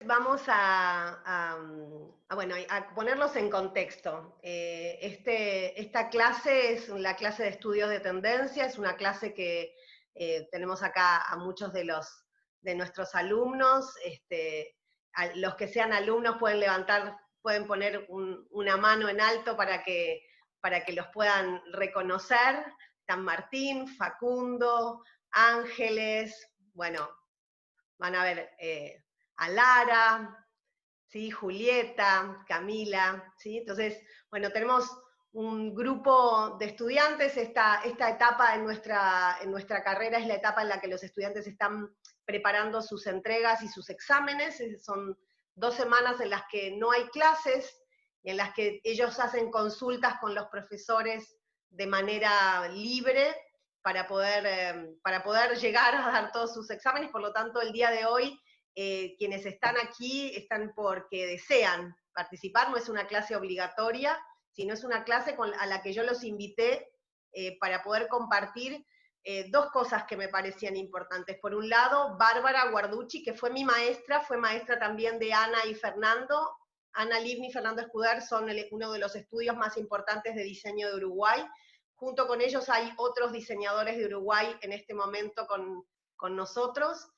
Vamos a ponerlos en contexto. Esta clase es la clase de estudios de tendencia, es una clase que tenemos acá a muchos de nuestros alumnos. Los que sean alumnos pueden poner una mano en alto para que los puedan reconocer. San Martín, Facundo, Ángeles, bueno, van a ver a Lara, ¿sí? Julieta, Camila, ¿sí? Entonces, bueno, tenemos un grupo de estudiantes. Esta etapa en nuestra carrera es la etapa en la que los estudiantes están preparando sus entregas y sus exámenes. Son 2 semanas en las que no hay clases y en las que ellos hacen consultas con los profesores de manera libre para poder llegar a dar todos sus exámenes. Por lo tanto, el día de hoy, quienes están aquí están porque desean participar, no es una clase obligatoria, sino es una clase a la que yo los invité para poder compartir 2 cosas que me parecían importantes. Por un lado, Bárbara Guarducci, que fue mi maestra, fue maestra también de Ana y Fernando. Ana Livni y Fernando Escudar son uno de los estudios más importantes de diseño de Uruguay. Junto con ellos hay otros diseñadores de Uruguay en este momento con nosotros.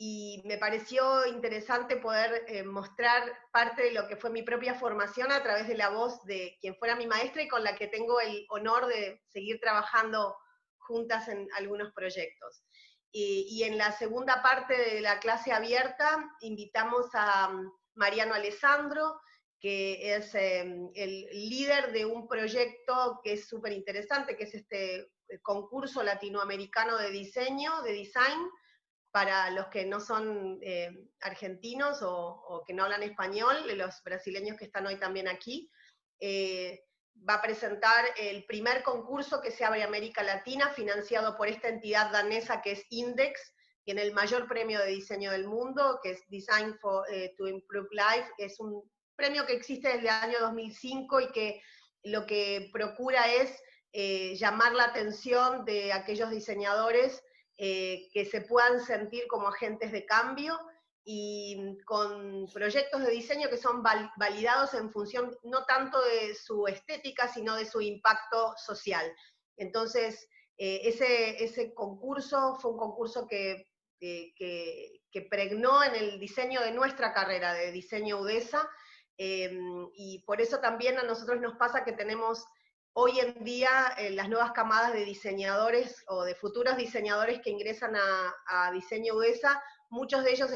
Y me pareció interesante poder mostrar parte de lo que fue mi propia formación a través de la voz de quien fuera mi maestra y con la que tengo el honor de seguir trabajando juntas en algunos proyectos. Y en la segunda parte de la clase abierta invitamos a Mariano Alessandro, que es el líder de un proyecto que es súper interesante, que es este concurso latinoamericano de diseño, de design, para los que no son argentinos o que no hablan español, los brasileños que están hoy también aquí. Va a presentar el primer concurso que se abre en América Latina, financiado por esta entidad danesa que es Index, tiene el mayor premio de diseño del mundo, que es Design to Improve Life. Es un premio que existe desde el año 2005 y que lo que procura es llamar la atención de aquellos diseñadores que se puedan sentir como agentes de cambio y con proyectos de diseño que son validados en función no tanto de su estética, sino de su impacto social. Entonces, ese concurso fue un concurso que pregnó en el diseño de nuestra carrera de diseño UDESA, y por eso también a nosotros nos pasa que tenemos hoy en día las nuevas camadas de diseñadores o de futuros diseñadores que ingresan a diseño UDESA, muchos de ellos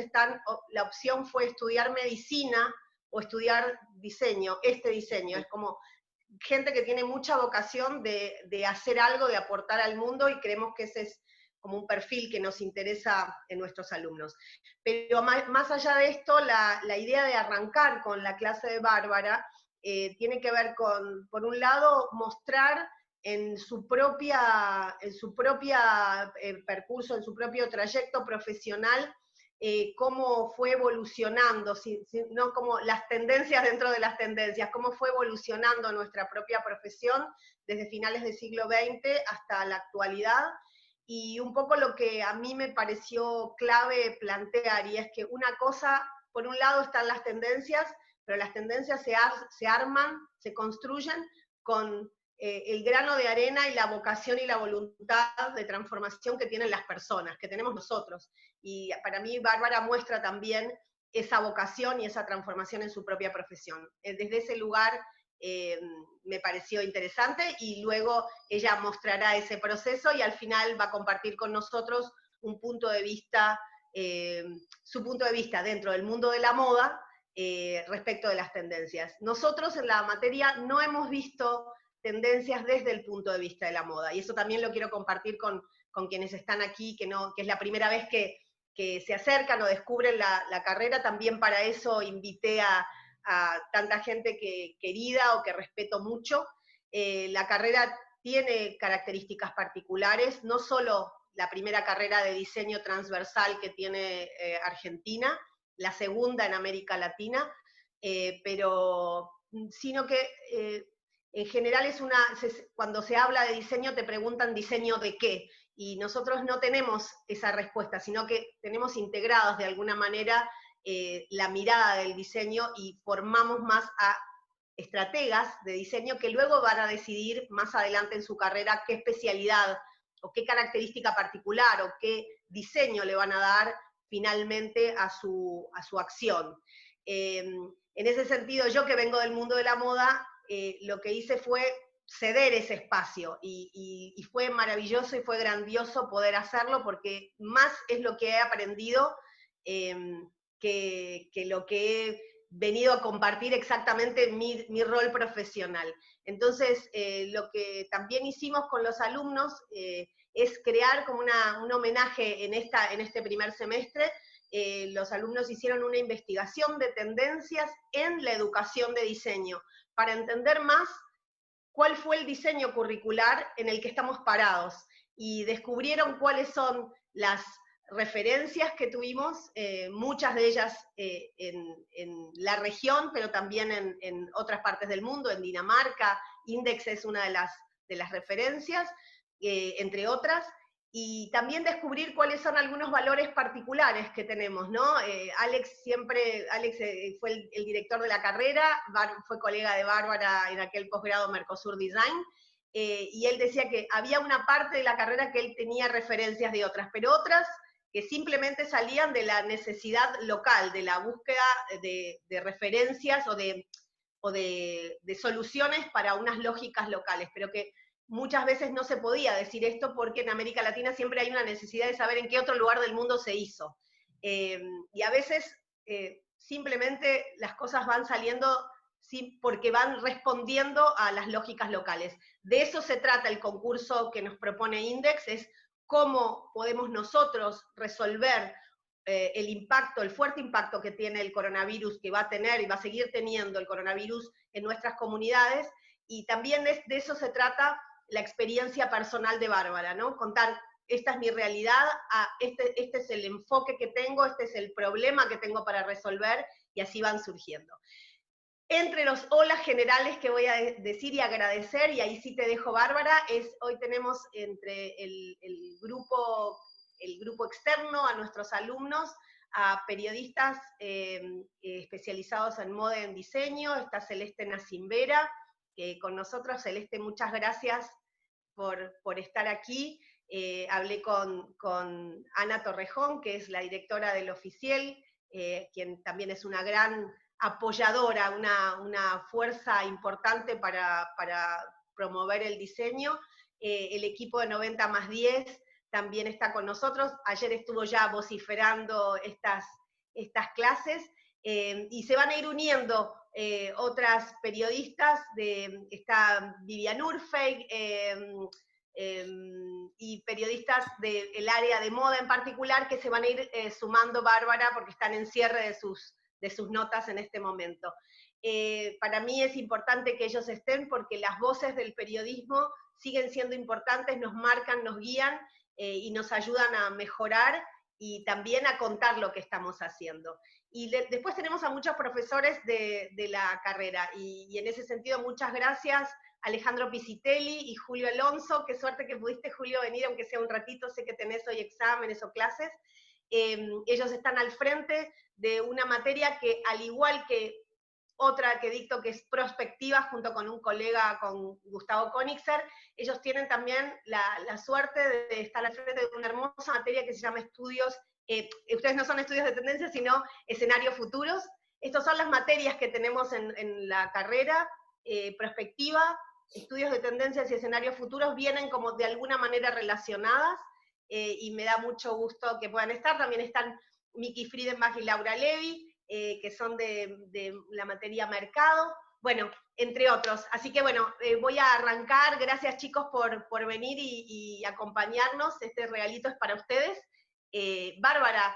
la opción fue estudiar medicina o estudiar diseño, diseño, es como gente que tiene mucha vocación de hacer algo, de aportar al mundo, y creemos que ese es como un perfil que nos interesa en nuestros alumnos. Pero más allá de esto, la idea de arrancar con la clase de Bárbara tiene que ver con, por un lado, mostrar en su propia percurso, en su propio trayecto profesional, cómo fue evolucionando, no como las tendencias dentro de las tendencias, cómo fue evolucionando nuestra propia profesión desde finales del siglo XX hasta la actualidad. Y un poco lo que a mí me pareció clave plantear, y es que una cosa, por un lado están las tendencias, pero las tendencias se arman, se construyen con el grano de arena y la vocación y la voluntad de transformación que tienen las personas, que tenemos nosotros. Y para mí Bárbara muestra también esa vocación y esa transformación en su propia profesión. Desde ese lugar me pareció interesante, y luego ella mostrará ese proceso y al final va a compartir con nosotros un punto de vista, su punto de vista dentro del mundo de la moda respecto de las tendencias. Nosotros en la materia no hemos visto tendencias desde el punto de vista de la moda, y eso también lo quiero compartir con quienes están aquí, que es la primera vez que se acercan o descubren la carrera. También para eso invité a tanta gente querida o que respeto mucho. La carrera tiene características particulares, no solo la primera carrera de diseño transversal que tiene Argentina, la segunda en América Latina, sino que en general cuando se habla de diseño te preguntan diseño de qué, y nosotros no tenemos esa respuesta, sino que tenemos integrados de alguna manera la mirada del diseño y formamos más a estrategas de diseño que luego van a decidir más adelante en su carrera qué especialidad o qué característica particular o qué diseño le van a dar finalmente a su acción. En ese sentido, yo que vengo del mundo de la moda, lo que hice fue ceder ese espacio y fue maravilloso y fue grandioso poder hacerlo porque más es lo que he aprendido que lo que he venido a compartir exactamente mi rol profesional. Entonces, lo que también hicimos con los alumnos es crear como un homenaje en este primer semestre. Los alumnos hicieron una investigación de tendencias en la educación de diseño, para entender más cuál fue el diseño curricular en el que estamos parados, y descubrieron cuáles son las referencias que tuvimos, muchas de ellas en la región, pero también en otras partes del mundo, en Dinamarca. Index es una de las referencias, entre otras, y también descubrir cuáles son algunos valores particulares que tenemos, ¿no? Alex fue el director de la carrera, fue colega de Bárbara en aquel posgrado Mercosur Design, y él decía que había una parte de la carrera que él tenía referencias de otras, pero otras que simplemente salían de la necesidad local, de la búsqueda de referencias o de soluciones para unas lógicas locales, pero que muchas veces no se podía decir esto porque en América Latina siempre hay una necesidad de saber en qué otro lugar del mundo se hizo. Y a veces simplemente las cosas van saliendo porque van respondiendo a las lógicas locales. De eso se trata el concurso que nos propone Index, es cómo podemos nosotros resolver el fuerte impacto que tiene el coronavirus, que va a tener y va a seguir teniendo el coronavirus en nuestras comunidades, y también de eso se trata la experiencia personal de Bárbara, ¿no? Contar, esta es mi realidad, este es el enfoque que tengo, este es el problema que tengo para resolver, y así van surgiendo. Entre los holas generales que voy a decir y agradecer, y ahí sí te dejo, Bárbara, hoy tenemos entre el grupo externo, a nuestros alumnos, a periodistas especializados en moda y en diseño. Está Celeste Nacimbera con nosotros. Celeste, muchas gracias por estar aquí. Hablé con Ana Torrejón, que es la directora del Oficial, quien también es una gran apoyadora, una fuerza importante para promover el diseño. El equipo de 90+10 también está con nosotros. Ayer estuvo ya vociferando estas clases, y se van a ir uniendo otras periodistas, está Vivian Urfey, y periodistas del área de moda en particular, que se van a ir sumando, Bárbara, porque están en cierre de sus notas en este momento. Para mí es importante que ellos estén porque las voces del periodismo siguen siendo importantes, nos marcan, nos guían y nos ayudan a mejorar y también a contar lo que estamos haciendo. Y después tenemos a muchos profesores de la carrera, y en ese sentido muchas gracias Alejandro Pisitelli y Julio Alonso. Qué suerte que pudiste, Julio, venir, aunque sea un ratito, sé que tenés hoy exámenes o clases. Ellos están al frente de una materia que, al igual que otra que dicto, que es prospectiva, junto con un colega, con Gustavo Konigser, ellos tienen también la suerte de estar al frente de una hermosa materia que se llama estudios, ustedes no son estudios de tendencias, sino escenarios futuros. Estas son las materias que tenemos en la carrera, prospectiva, estudios de tendencias y escenarios futuros, vienen como de alguna manera relacionadas, y me da mucho gusto que puedan estar. También están Miki Friedenbach y Laura Levy, que son de la materia mercado, bueno, entre otros. Así que bueno, voy a arrancar. Gracias, chicos, por venir y acompañarnos. Este regalito es para ustedes. Bárbara,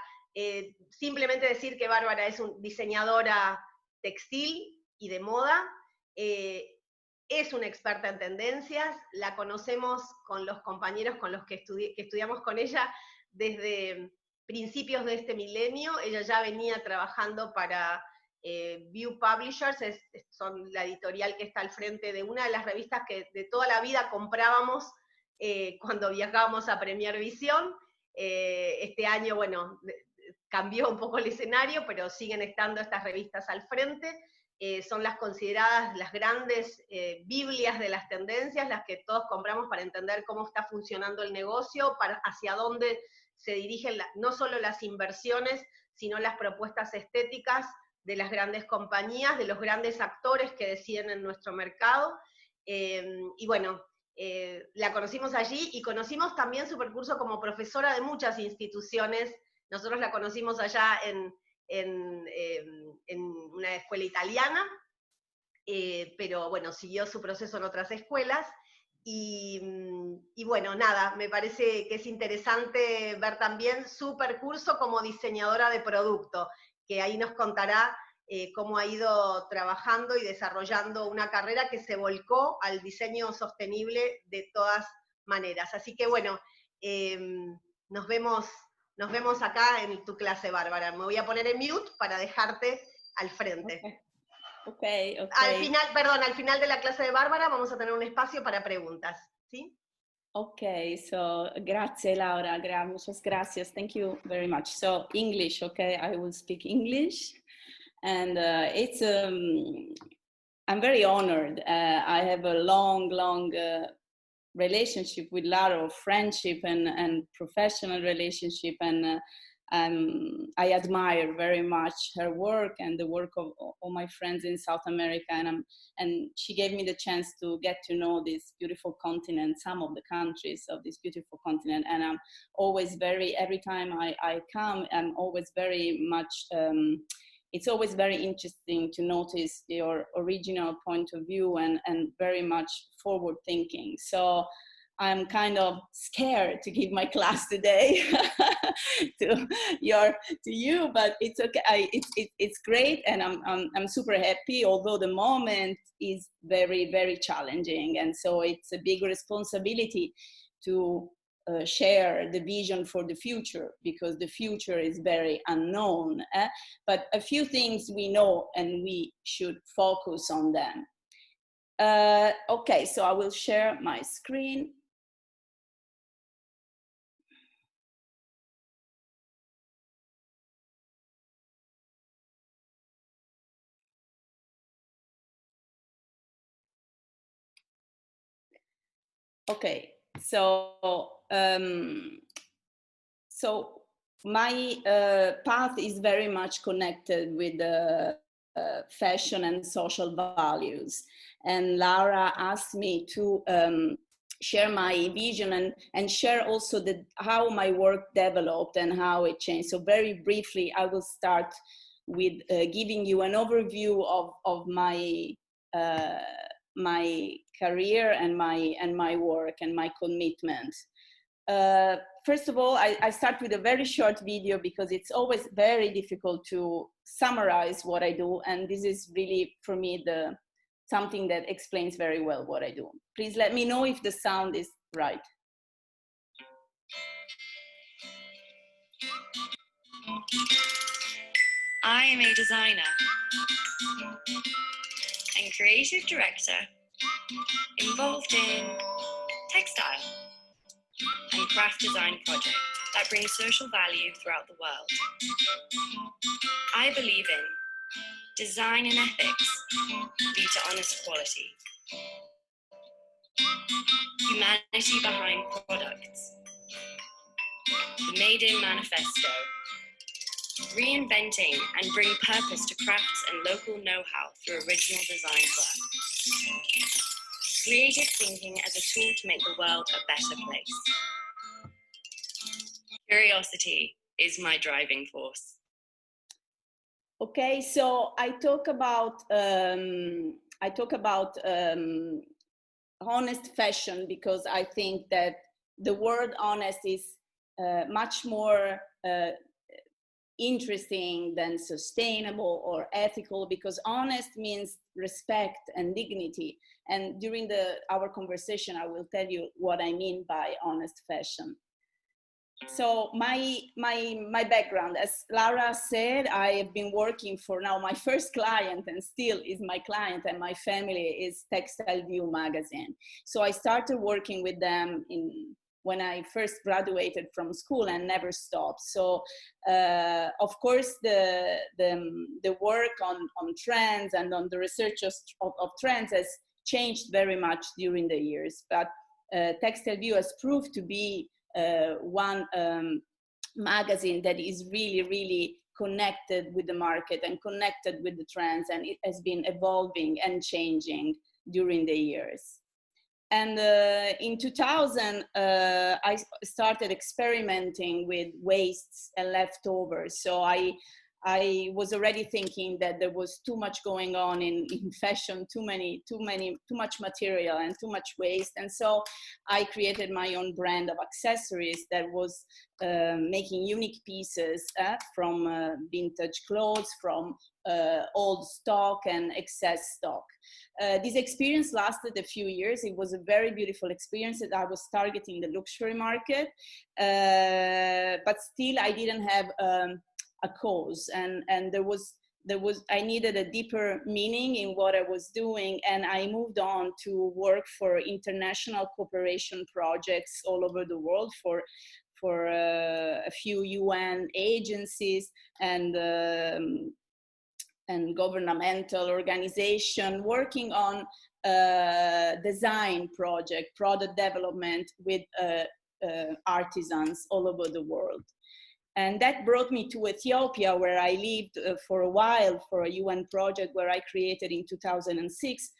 simplemente decir que Bárbara es una diseñadora textil y de moda, es una experta en tendencias, la conocemos con los compañeros con los que estudiamos con ella desde principios de este milenio. Ella ya venía trabajando para View Publishers son la editorial que está al frente de una de las revistas que de toda la vida comprábamos cuando viajábamos a Premier Visión. Este año, bueno, cambió un poco el escenario, pero siguen estando estas revistas al frente. Son las consideradas las grandes Biblias de las tendencias, las que todos compramos para entender cómo está funcionando el negocio, hacia dónde se dirigen no solo las inversiones, sino las propuestas estéticas de las grandes compañías, de los grandes actores que deciden en nuestro mercado. Y bueno, la conocimos allí y conocimos también su percurso como profesora de muchas instituciones. Nosotros la conocimos allá en una escuela italiana, pero bueno, siguió su proceso en otras escuelas. Y bueno, nada, me parece que es interesante ver también su percurso como diseñadora de producto, que ahí nos contará cómo ha ido trabajando y desarrollando una carrera que se volcó al diseño sostenible de todas maneras. Así que bueno, nos vemos acá en tu clase, Bárbara. Me voy a poner en mute para dejarte al frente. Okay. Al final de la clase de Bárbara vamos a tener un espacio para preguntas, ¿sí? Okay, so grazie Laura, muchas gracias, thank you very much. So English, okay, I will speak English, and I'm very honored. I have a long relationship with Laura, friendship and professional relationship, and I admire very much her work and the work of all my friends in South America, and she gave me the chance to get to know this beautiful continent, some of the countries of this beautiful continent, and I'm always every time I come, I'm always very much, it's always very interesting to notice your original point of view and very much forward thinking. So I'm kind of scared to give my class today to you, but it's okay. It's great, and I'm super happy. Although the moment is very, very challenging, and so it's a big responsibility to share the vision for the future, because the future is very unknown. But a few things we know, and we should focus on them. Okay, so I will share my screen. Okay, so my path is very much connected with fashion and social values, and Laura asked me to share my vision and share also how my work developed and how it changed. So very briefly, I will start with giving you an overview of my my career and my work and my commitment. First of all, I start with a very short video because it's always very difficult to summarize what I do, and this is really for me something that explains very well what I do. Please let me know if the sound is right. I am a designer and creative director involved in textile and craft design projects that bring social value throughout the world. I believe in design and ethics lead to honest quality, humanity behind products, the Made In Manifesto, reinventing and bring purpose to crafts and local know-how through original design work. Creative thinking as a tool to make the world a better place. Curiosity is my driving force. Okay, so I talk about honest fashion because I think that the word honest is much more interesting than sustainable or ethical, because honest means respect and dignity. And during our conversation, I will tell you what I mean by honest fashion. So my background, as Laura said, I have been working for now my first client, and still is my client and my family, is Textile View magazine. So I started working with them when I first graduated from school and never stopped. So of course the work on trends and on the research of trends has changed very much during the years, but Textile View has proved to be one magazine that is really connected with the market and connected with the trends, and it has been evolving and changing during the years. And in 2000, I started experimenting with wastes and leftovers. So I was already thinking that there was too much going on in fashion, too much material and too much waste. And so I created my own brand of accessories that was making unique pieces from vintage clothes, from old stock and excess stock. This experience lasted a few years. It was a very beautiful experience that I was targeting the luxury market, but still I didn't have a cause, and there was I needed a deeper meaning in what I was doing, and I moved on to work for international cooperation projects all over the world for a few UN agencies and governmental organization, working on design project, product development with artisans all over the world. And that brought me to Ethiopia, where I lived for a while for a UN project where I created in 2006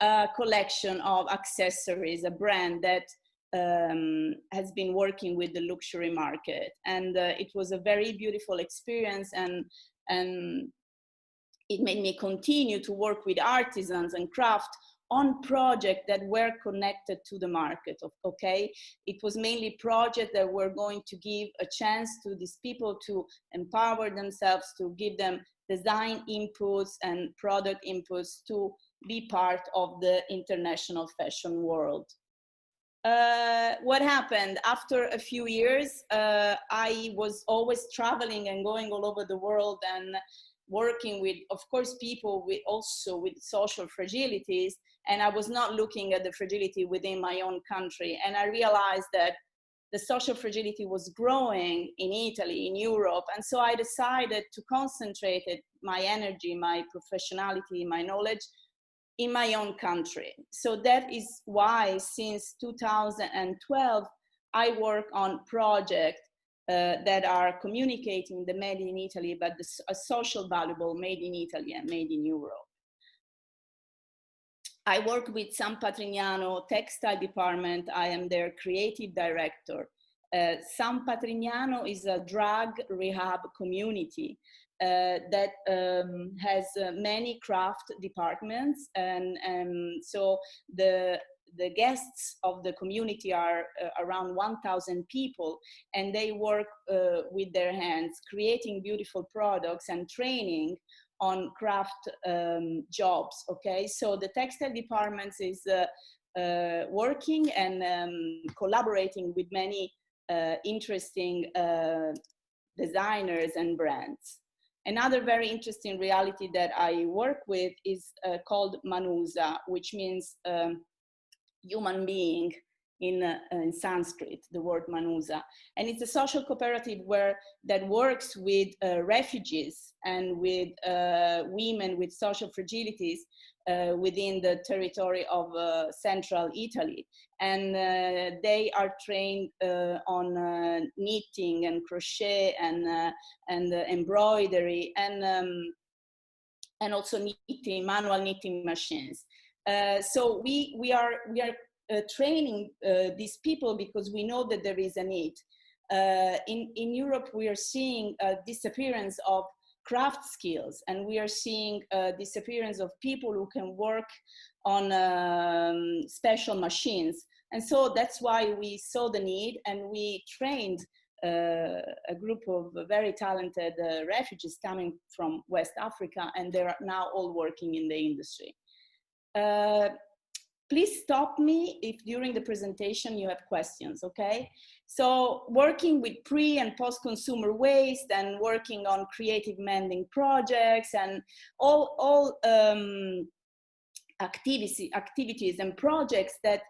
a collection of accessories, a brand that has been working with the luxury market. And it was a very beautiful experience, and it made me continue to work with artisans and craft on projects that were connected to the market, okay? It was mainly projects that were going to give a chance to these people to empower themselves, to give them design inputs and product inputs to be part of the international fashion world. What happened after a few years, I was always traveling and going all over the world and working with, of course, people with also with social fragilities, and I was not looking at the fragility within my own country. And I realized that the social fragility was growing in Italy, in Europe, and so I decided to concentrate my energy, my professionality, my knowledge in my own country. So that is why since 2012, I work on projects that are communicating the made in Italy, but a social valuable made in Italy and made in Europe. I work with San Patrignano Textile Department. I am their creative director. San Patrignano is a drug rehab community that has many craft departments, and so the guests of the community are around 1,000 people, and they work with their hands, creating beautiful products and training on craft jobs, okay? So the textile department is working and collaborating with many interesting designers and brands. Another very interesting reality that I work with is called Manusa, which means human being in Sanskrit, the word Manusa. And it's a social cooperative that works with refugees and with women with social fragilities within the territory of central Italy. And they are trained on knitting and crochet and embroidery and also knitting, manual knitting machines. So we are training these people because we know that there is a need. In Europe, we are seeing a disappearance of craft skills, and we are seeing a disappearance of people who can work on special machines. And so that's why we saw the need, and we trained a group of very talented refugees coming from West Africa, and they're now all working in the industry. please stop me if during the presentation you have questions, okay? So working with pre and post-consumer waste and working on creative mending projects and all activities and projects that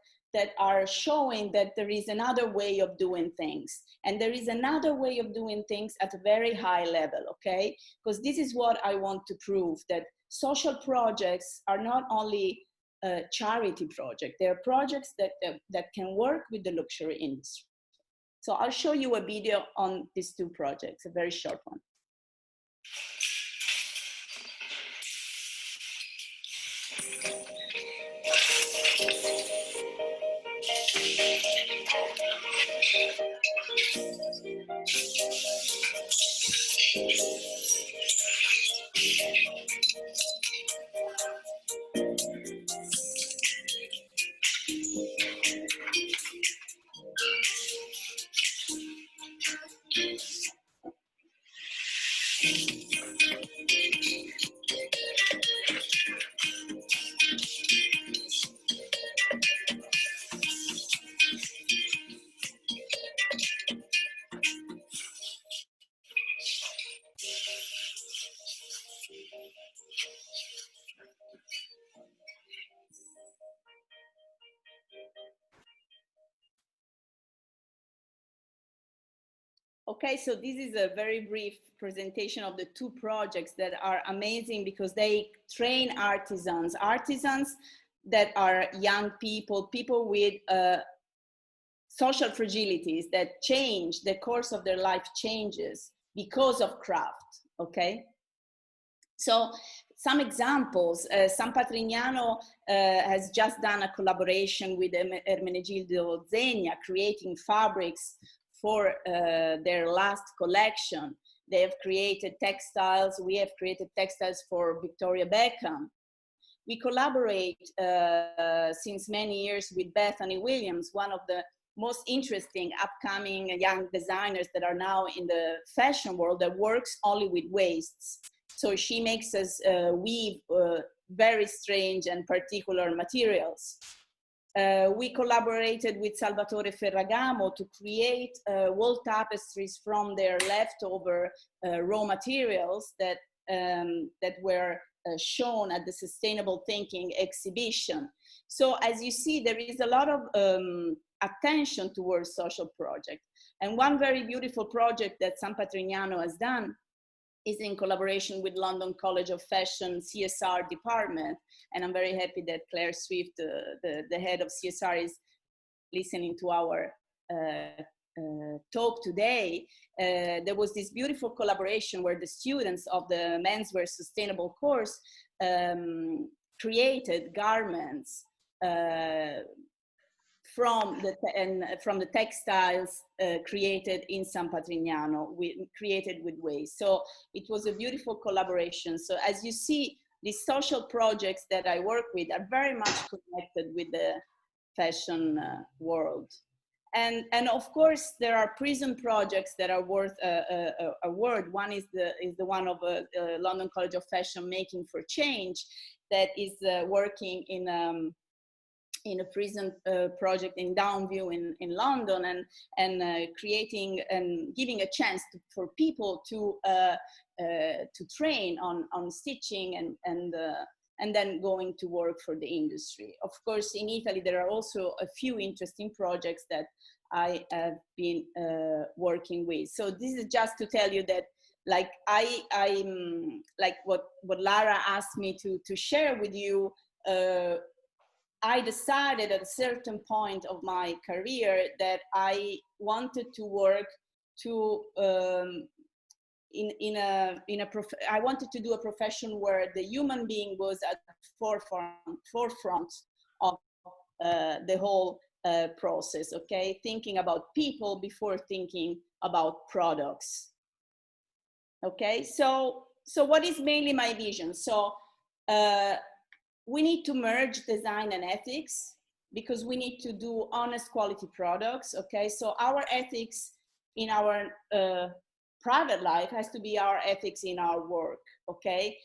are showing that there is another way of doing things. And there is another way of doing things at a very high level, okay? Because this is what I want to prove, that social projects are not only charity project. They are projects that can work with the luxury industry. So I'll show you a video on these two projects, a very short one. Okay, so this is a very brief presentation of the two projects that are amazing because they train artisans that are young people with social fragilities that change, the course of their life changes because of craft, okay? So some examples, San Patrignano has just done a collaboration with Ermenegildo Zegna, creating fabrics for their last collection. They have created textiles. We have created textiles for Victoria Beckham. We collaborate since many years with Bethany Williams, one of the most interesting upcoming young designers that are now in the fashion world that works only with wastes. So she makes us weave very strange and particular materials. We collaborated with Salvatore Ferragamo to create wall tapestries from their leftover raw materials that were shown at the Sustainable Thinking exhibition. So as you see, there is a lot of attention towards social projects. And one very beautiful project that San Patrignano has done is in collaboration with London College of Fashion CSR department. And I'm very happy that Claire Swift, the head of CSR, is listening to our talk today. There was this beautiful collaboration where the students of the menswear sustainable course created garments from the textiles created in San Patrignano, created with waste. So it was a beautiful collaboration. So as you see, these social projects that I work with are very much connected with the fashion world. And of course, there are prison projects that are worth a word. One is the one of London College of Fashion, Making for Change, that is working in a prison project in Downview in London, and creating and giving a chance for people to train on stitching and then going to work for the industry. Of course, in Italy, there are also a few interesting projects that I have been working with. So this is just to tell you that, like I'm like what Lara asked me to share with you. I decided at a certain point of my career that I wanted to work to I wanted to do a profession where the human being was at the forefront of the whole process, okay? Thinking about people before thinking about products, okay? So what is mainly my vision? So we need to merge design and ethics because we need to do honest quality products, okay? So our ethics in our private life has to be our ethics in our work, okay?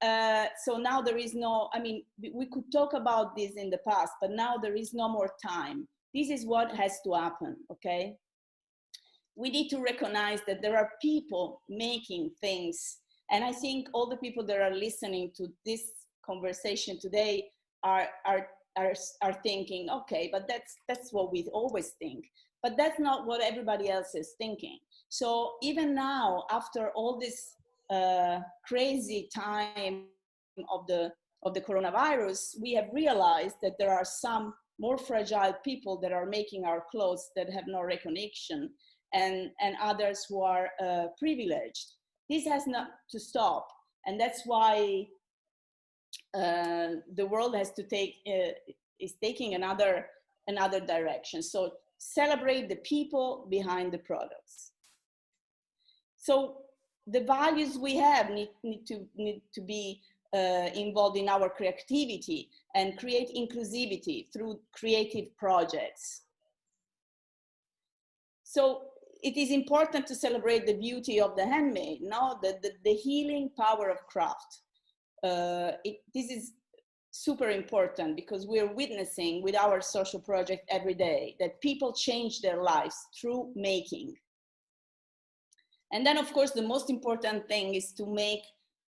so now there is no, I mean, we could talk about this in the past, but now there is no more time. This is what has to happen, okay? We need to recognize that there are people making things. And I think all the people that are listening to this conversation today are thinking, okay, but that's what we always think. But that's not what everybody else is thinking. So even now, after all this crazy time of the coronavirus, we have realized that there are some more fragile people that are making our clothes that have no recognition, and others who are privileged. This has not to stop, and that's why the world has to take is taking another direction. So celebrate the people behind the products. So the values we have need to be involved in our creativity and create inclusivity through creative projects. So it is important to celebrate the beauty of the handmade, no? The healing power of craft. This is super important because we're witnessing with our social project every day that people change their lives through making. And then, of course, the most important thing is to make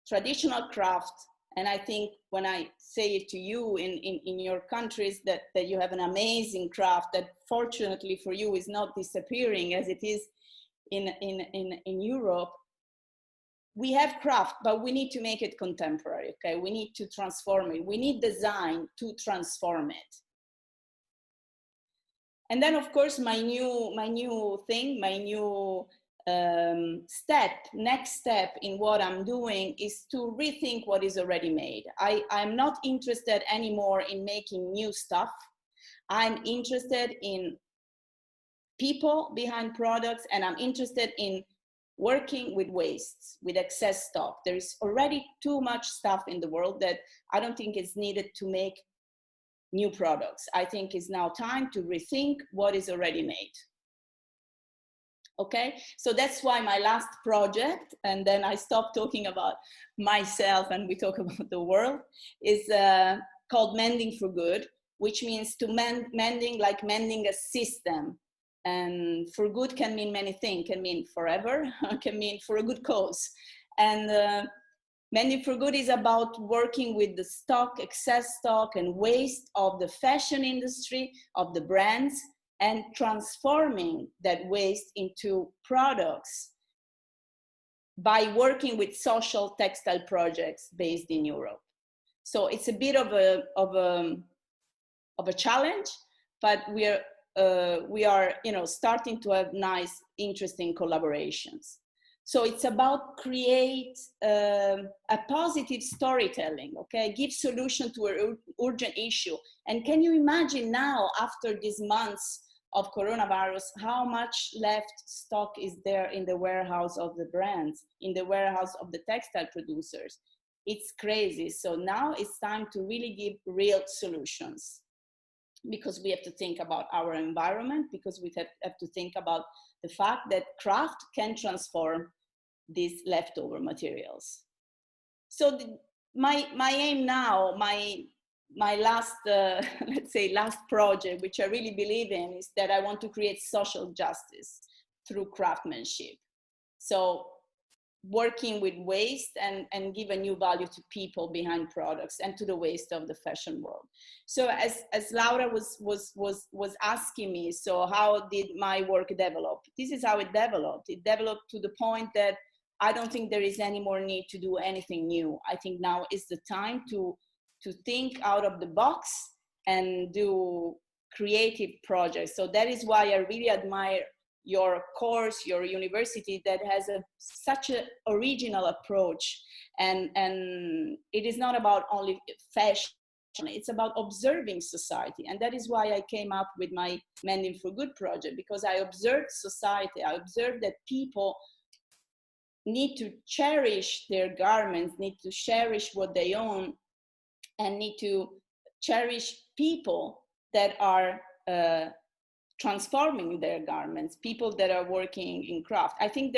traditional craft. And I think when I say it to you in your countries that you have an amazing craft that fortunately for you is not disappearing as it is in Europe. We have craft, but we need to make it contemporary, okay? We need to transform it. We need design to transform it. And then, of course, my new next step in what I'm doing is to rethink what is already made. I'm not interested anymore in making new stuff. I'm interested in people behind products, and I'm interested in working with wastes, with excess stock. There is already too much stuff in the world that I don't think is needed to make new products. I think it's now time to rethink what is already made. Okay, so that's why my last project, and then I stop talking about myself and we talk about the world, is called Mending for Good, which means to mending like mending a system. And for good can mean many things, can mean forever, can mean for a good cause. And Mending for Good is about working with the stock, excess stock and waste of the fashion industry, of the brands, and transforming that waste into products by working with social textile projects based in Europe. So it's a bit of a challenge, but we are starting to have nice, interesting collaborations. So it's about create a positive storytelling, okay? Give solution to an urgent issue. And can you imagine now, after these months of coronavirus, how much left stock is there in the warehouse of the brands, in the warehouse of the textile producers? It's crazy. So now it's time to really give real solutions, because we have to think about our environment, because we have to think about the fact that craft can transform these leftover materials. So my aim now, my last, let's say last project, which I really believe in, is that I want to create social justice through craftsmanship. So working with waste and give a new value to people behind products and to the waste of the fashion world. So as Laura was asking me, so how did my work develop? This is how it developed. It developed to the point that I don't think there is any more need to do anything new. I think now is the time to think out of the box and do creative projects. So that is why I really admire your course, your university, that has such an original approach. And it is not about only fashion, it's about observing society. And that is why I came up with my Mending for Good project, because I observed society. I observed that people need to cherish their garments, need to cherish what they own, and need to cherish people that are transforming their garments, people that are working in craft. I think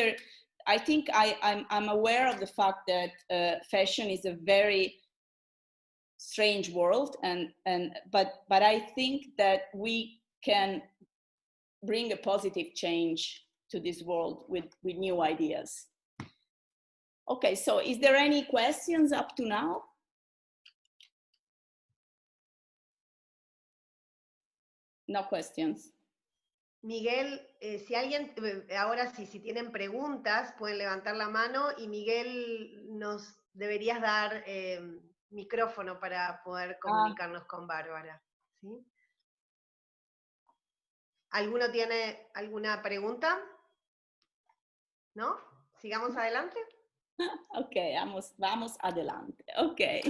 I think I'm aware of the fact that fashion is a very strange world, but I think that we can bring a positive change to this world with new ideas. Okay, so is there any questions up to now? No questions. Miguel, si alguien, ahora sí, si tienen preguntas, pueden levantar la mano y Miguel, nos deberías dar micrófono para poder comunicarnos con Bárbara. ¿Sí? ¿Alguno tiene alguna pregunta? ¿No? ¿Sigamos adelante? Okay, vamos adelante. Okay.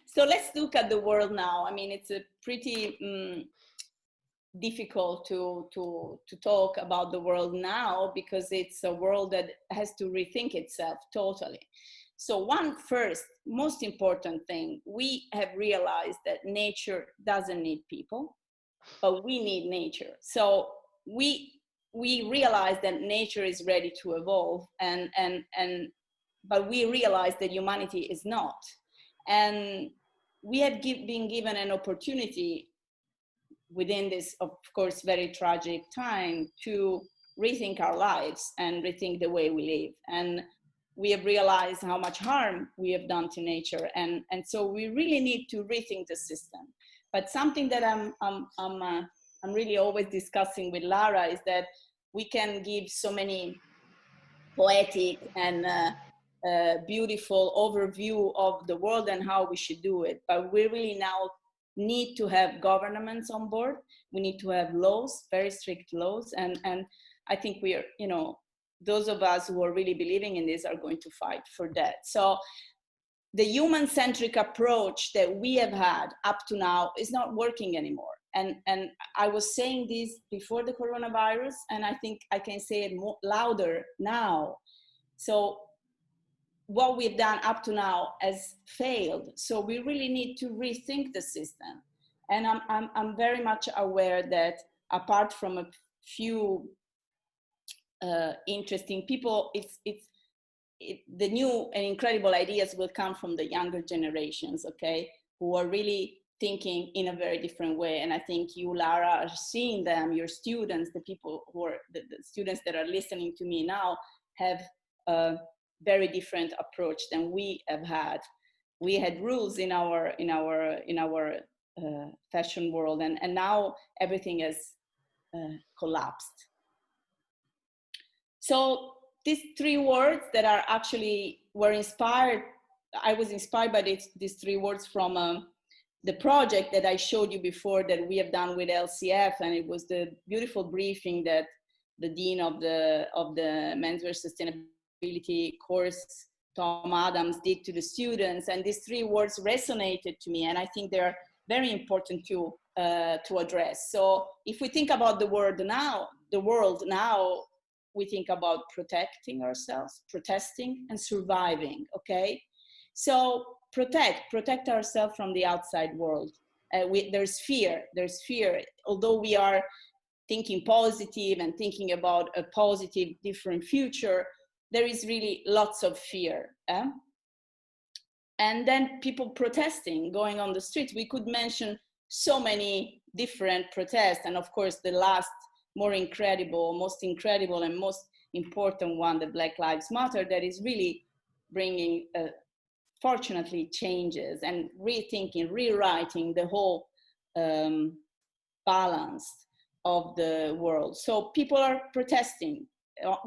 So let's look at the world now. I mean, it's a pretty difficult to talk about the world now because it's a world that has to rethink itself totally. So one first, most important thing, we have realized that nature doesn't need people, but we need nature. So we realize that nature is ready to evolve, but we realize that humanity is not. And we have been given an opportunity within this, of course, very tragic time to rethink our lives and rethink the way we live. And we have realized how much harm we have done to nature. And so we really need to rethink the system. But something that I'm really always discussing with Lara is that we can give so many poetic and beautiful overview of the world and how we should do it. But we really now need to have governments on board. We need to have laws, very strict laws. And I think we are, you know, those of us who are really believing in this are going to fight for that. So the human-centric approach that we have had up to now is not working anymore. And I was saying this before the coronavirus, and I think I can say it more louder now. So what we've done up to now has failed. So we really need to rethink the system. And I'm very much aware that apart from a few interesting people, the new and incredible ideas will come from the younger generations, okay, who are really thinking in a very different way. And I think you, Lara, are seeing them, your students, the people who are, the students that are listening to me now have a very different approach than we have had. We had rules in our fashion world, and now everything has collapsed. So these three words that are actually were inspired, I was inspired by these three words from the project that I showed you before that we have done with LCF, and it was the beautiful briefing that the dean of the menswear sustainability course, Tom Adams, did to the students, and these three words resonated to me, and I think they're very important to address. So if we think about the world now, we think about protecting ourselves, protesting, and surviving, okay? So protect ourselves from the outside world. There's fear. Although we are thinking positive and thinking about a positive, different future, there is really lots of fear. And then people protesting, going on the streets. We could mention so many different protests. And of course, the last, most incredible and most important one, the Black Lives Matter, that is really bringing, fortunately, changes and rethinking, rewriting the whole balance of the world. So people are protesting,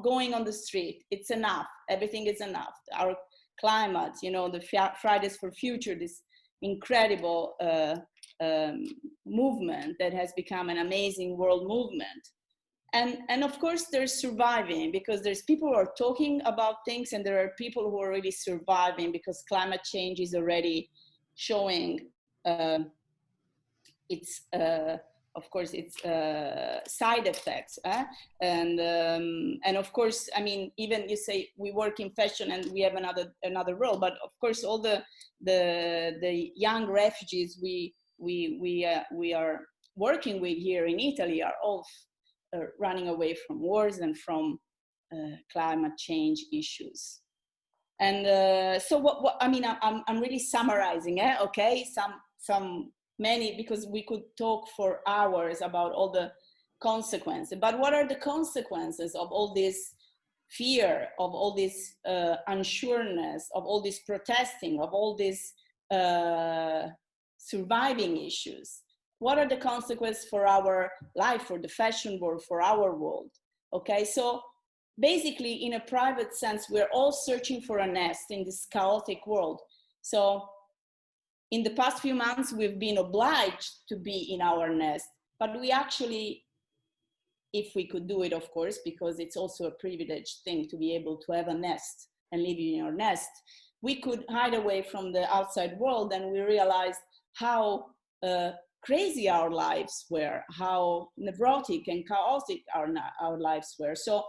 going on the street. It's enough. Everything is enough. Our climate, you know, the Fridays for Future, this incredible movement that has become an amazing world movement. And of course, there's surviving, because there's people who are talking about things, and there are people who are really surviving because climate change is already showing its side effects. And of course, I mean, even you say we work in fashion and we have another role, but of course, all the young refugees we are working with here in Italy are all running away from wars and from climate change issues. And so what I mean, I'm really summarizing, okay? Many, because we could talk for hours about all the consequences. But what are the consequences of all this fear, of all this unsureness, of all this protesting, of all this surviving issues? What are the consequences for our life, for the fashion world, for our world? Okay, so basically, in a private sense, we're all searching for a nest in this chaotic world. So in the past few months, we've been obliged to be in our nest, but we actually, if we could do it, of course, because it's also a privileged thing to be able to have a nest and live in your nest, we could hide away from the outside world, and we realized how crazy our lives were, how neurotic and chaotic our lives were. So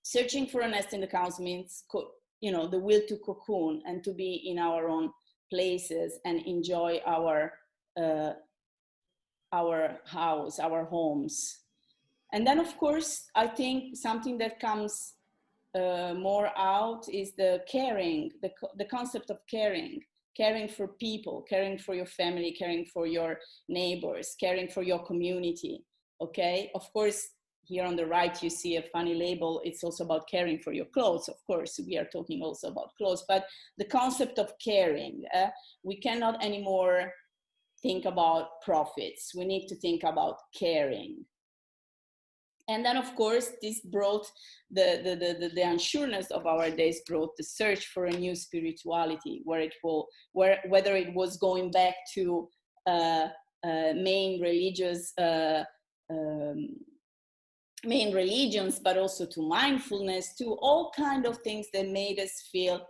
searching for a nest in the chaos means, the will to cocoon and to be in our own places and enjoy our house, our homes. And then, of course, I think something that comes more out is the caring, the concept of caring for people, caring for your family, caring for your neighbors, caring for your community, okay? Of course, here on the right, you see a funny label. It's also about caring for your clothes. Of course, we are talking also about clothes, but the concept of caring, we cannot anymore think about profits. We need to think about caring. And then, of course, this brought the unsureness of our days, brought the search for a new spirituality, whether it was going back to main religions, but also to mindfulness, to all kind of things that made us feel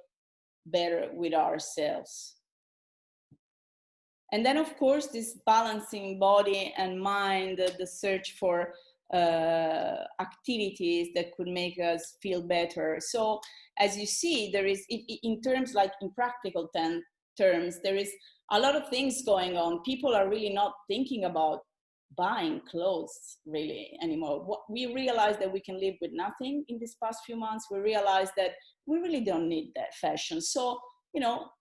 better with ourselves. And then, of course, this balancing body and mind, the search for activities that could make us feel better. So as you see, there is, in terms, like in practical terms, there is a lot of things going on. People are really not thinking about buying clothes really anymore. We realized that we can live with nothing in these past few months. We realized that we really don't need that fashion. So,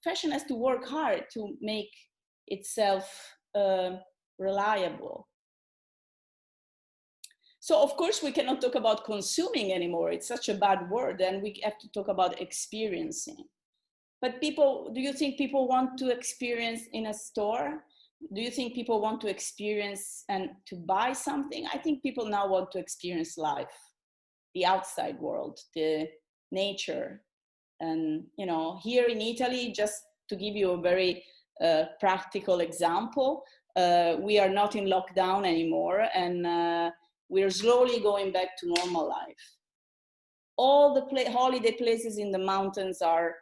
fashion has to work hard to make itself reliable. So of course we cannot talk about consuming anymore. It's such a bad word, and we have to talk about experiencing. But do you think people want to experience in a store? Do you think people want to experience and to buy something? I think people now want to experience life, the outside world, the nature. And, here in Italy, just to give you a very practical example, we are not in lockdown anymore, and we're slowly going back to normal life. All the holiday places in the mountains are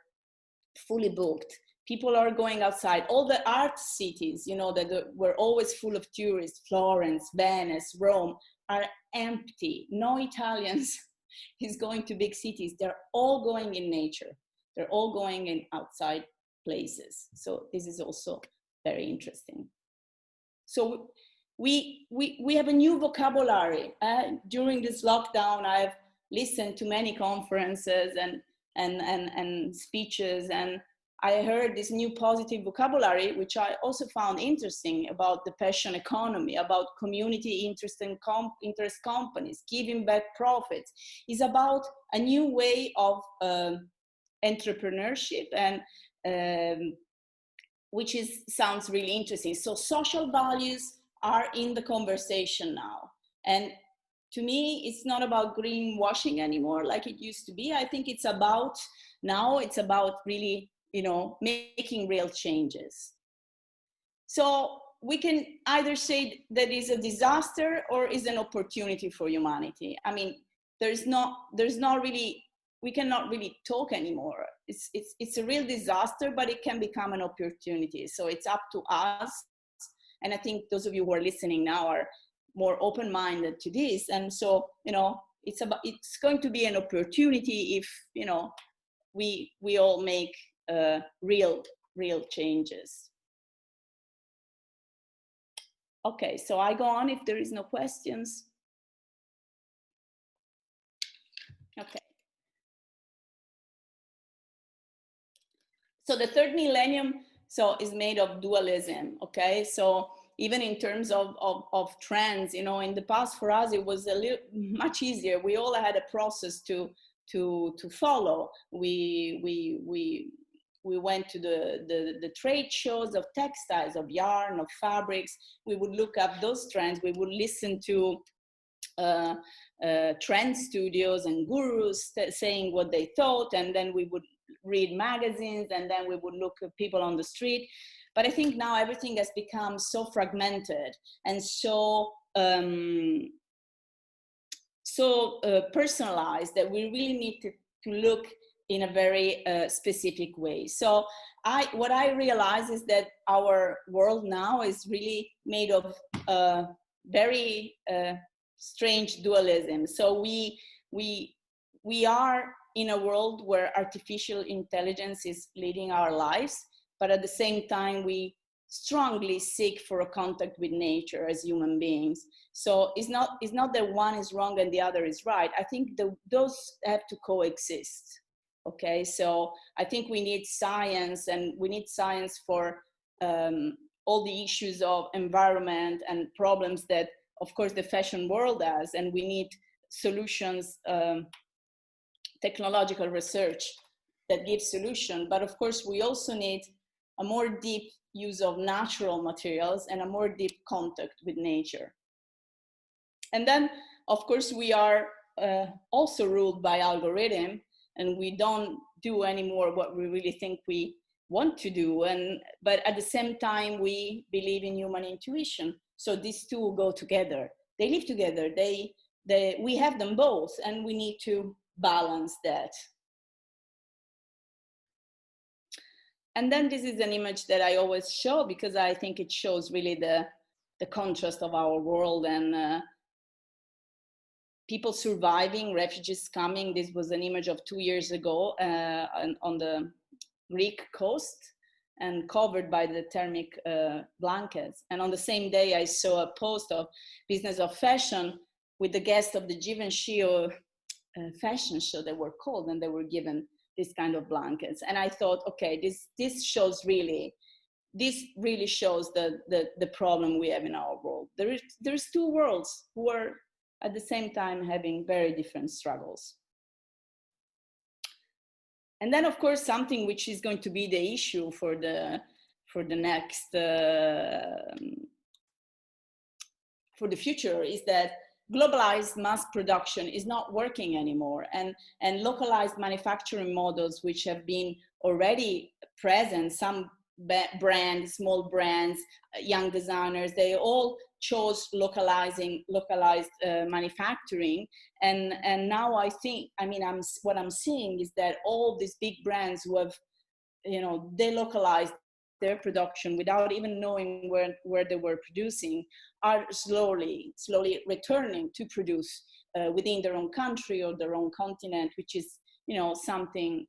fully booked. People are going outside. All the art cities, that were always full of tourists, Florence, Venice, Rome, are empty. No Italians is going to big cities. They're all going in nature. They're all going in outside places. So this is also very interesting. So we have a new vocabulary. During this lockdown, I've listened to many conferences and speeches, and I heard this new positive vocabulary, which I also found interesting, about the passion economy, about community interest companies, giving back profits. It's about a new way of entrepreneurship, and which sounds really interesting. So social values are in the conversation now. And to me, it's not about greenwashing anymore like it used to be. I think it's about really, making real changes. So we can either say that is a disaster or is an opportunity for humanity. I mean, we cannot really talk anymore. It's a real disaster, but it can become an opportunity. So it's up to us. And I think those of you who are listening now are more open-minded to this. And so, it's going to be an opportunity if, we all make real changes. Okay, so I go on if there is no questions. Okay. So the third millennium is made of dualism, okay? So even in terms of trends, you know, in the past for us, it was a little much easier. We all had a process to follow. We went to the trade shows of textiles, of yarn, of fabrics. We would look up those trends. We would listen to trend studios and gurus saying what they thought, and then we would read magazines, and then we would look at people on the street. But I think now everything has become so fragmented and so personalized that we really need to look in a very specific way. So what I realize is that our world now is really made of very strange dualism. So we are in a world where artificial intelligence is leading our lives, but at the same time we strongly seek for a contact with nature as human beings. So it's not that one is wrong and the other is right. I think those have to coexist. Okay, so I think we need science, and we need science for all the issues of environment and problems that, of course, the fashion world has, and we need solutions, technological research that gives solution. But of course, we also need a more deep use of natural materials and a more deep contact with nature. And then, of course, we are also ruled by algorithm, and we don't do anymore what we really think we want to do. But at the same time, we believe in human intuition. So these two go together. They live together. We have them both, and we need to balance that. And then this is an image that I always show because I think it shows really the contrast of our world and people surviving, refugees coming. This was an image of 2 years ago on the Greek coast and covered by the thermic blankets. And on the same day, I saw a post of Business of Fashion with the guest of the Givenchy fashion show they were called, and they were given this kind of blankets. And I thought, okay, this shows really, this really shows the problem we have in our world. There's two worlds who are at the same time having very different struggles. And then, of course, something which is going to be the issue for the next for the future is that globalized mass production is not working anymore, and localized manufacturing models which have been already present, some brands, small brands, young designers, they all chose localized manufacturing, and now I think, I mean, what I'm seeing is that all these big brands who have, you know, delocalized their production without even knowing where they were producing are slowly returning to produce within their own country or their own continent, which is, you know, something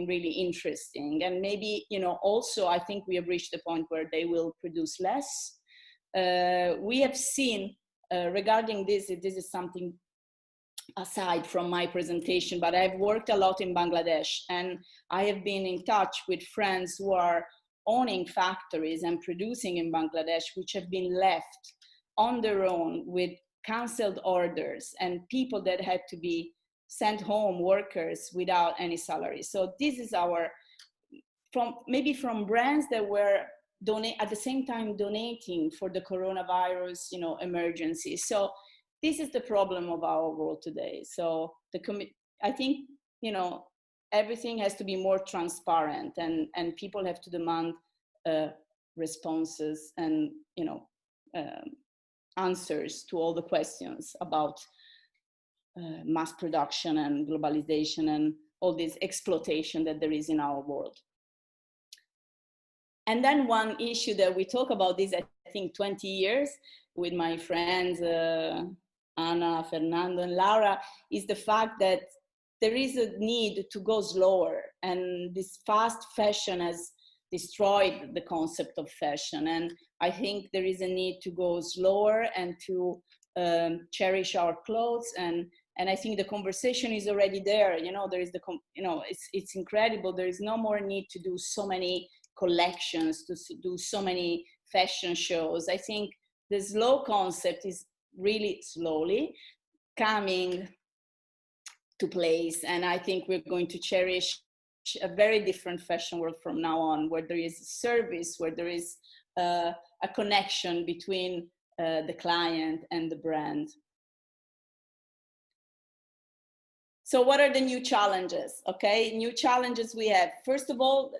really interesting. And maybe, you know, also I think we have reached a point where they will produce less. We have seen regarding this is something aside from my presentation, but I've worked a lot in Bangladesh, and I have been in touch with friends who are owning factories and producing in Bangladesh, which have been left on their own with canceled orders and people that had to be sent home, workers without any salary. So this is from brands that were at the same time donating for the coronavirus, you know, emergency. So this is the problem of our world today. So I think, you know, everything has to be more transparent, and people have to demand responses and, you know, answers to all the questions about mass production and globalization and all this exploitation that there is in our world. And then one issue that we talk about this, I think, 20 years with my friends, Anna, Fernando, and Laura, is the fact that there is a need to go slower, and this fast fashion has destroyed the concept of fashion. And I think there is a need to go slower and to cherish our clothes and And I think the conversation is already there. You know, there is it's incredible. There is no more need to do so many collections, to do so many fashion shows. I think the slow concept is really slowly coming to place. And I think we're going to cherish a very different fashion world from now on, where there is service, where there is a connection between the client and the brand. So what are the new challenges? Okay, new challenges we have. First of all,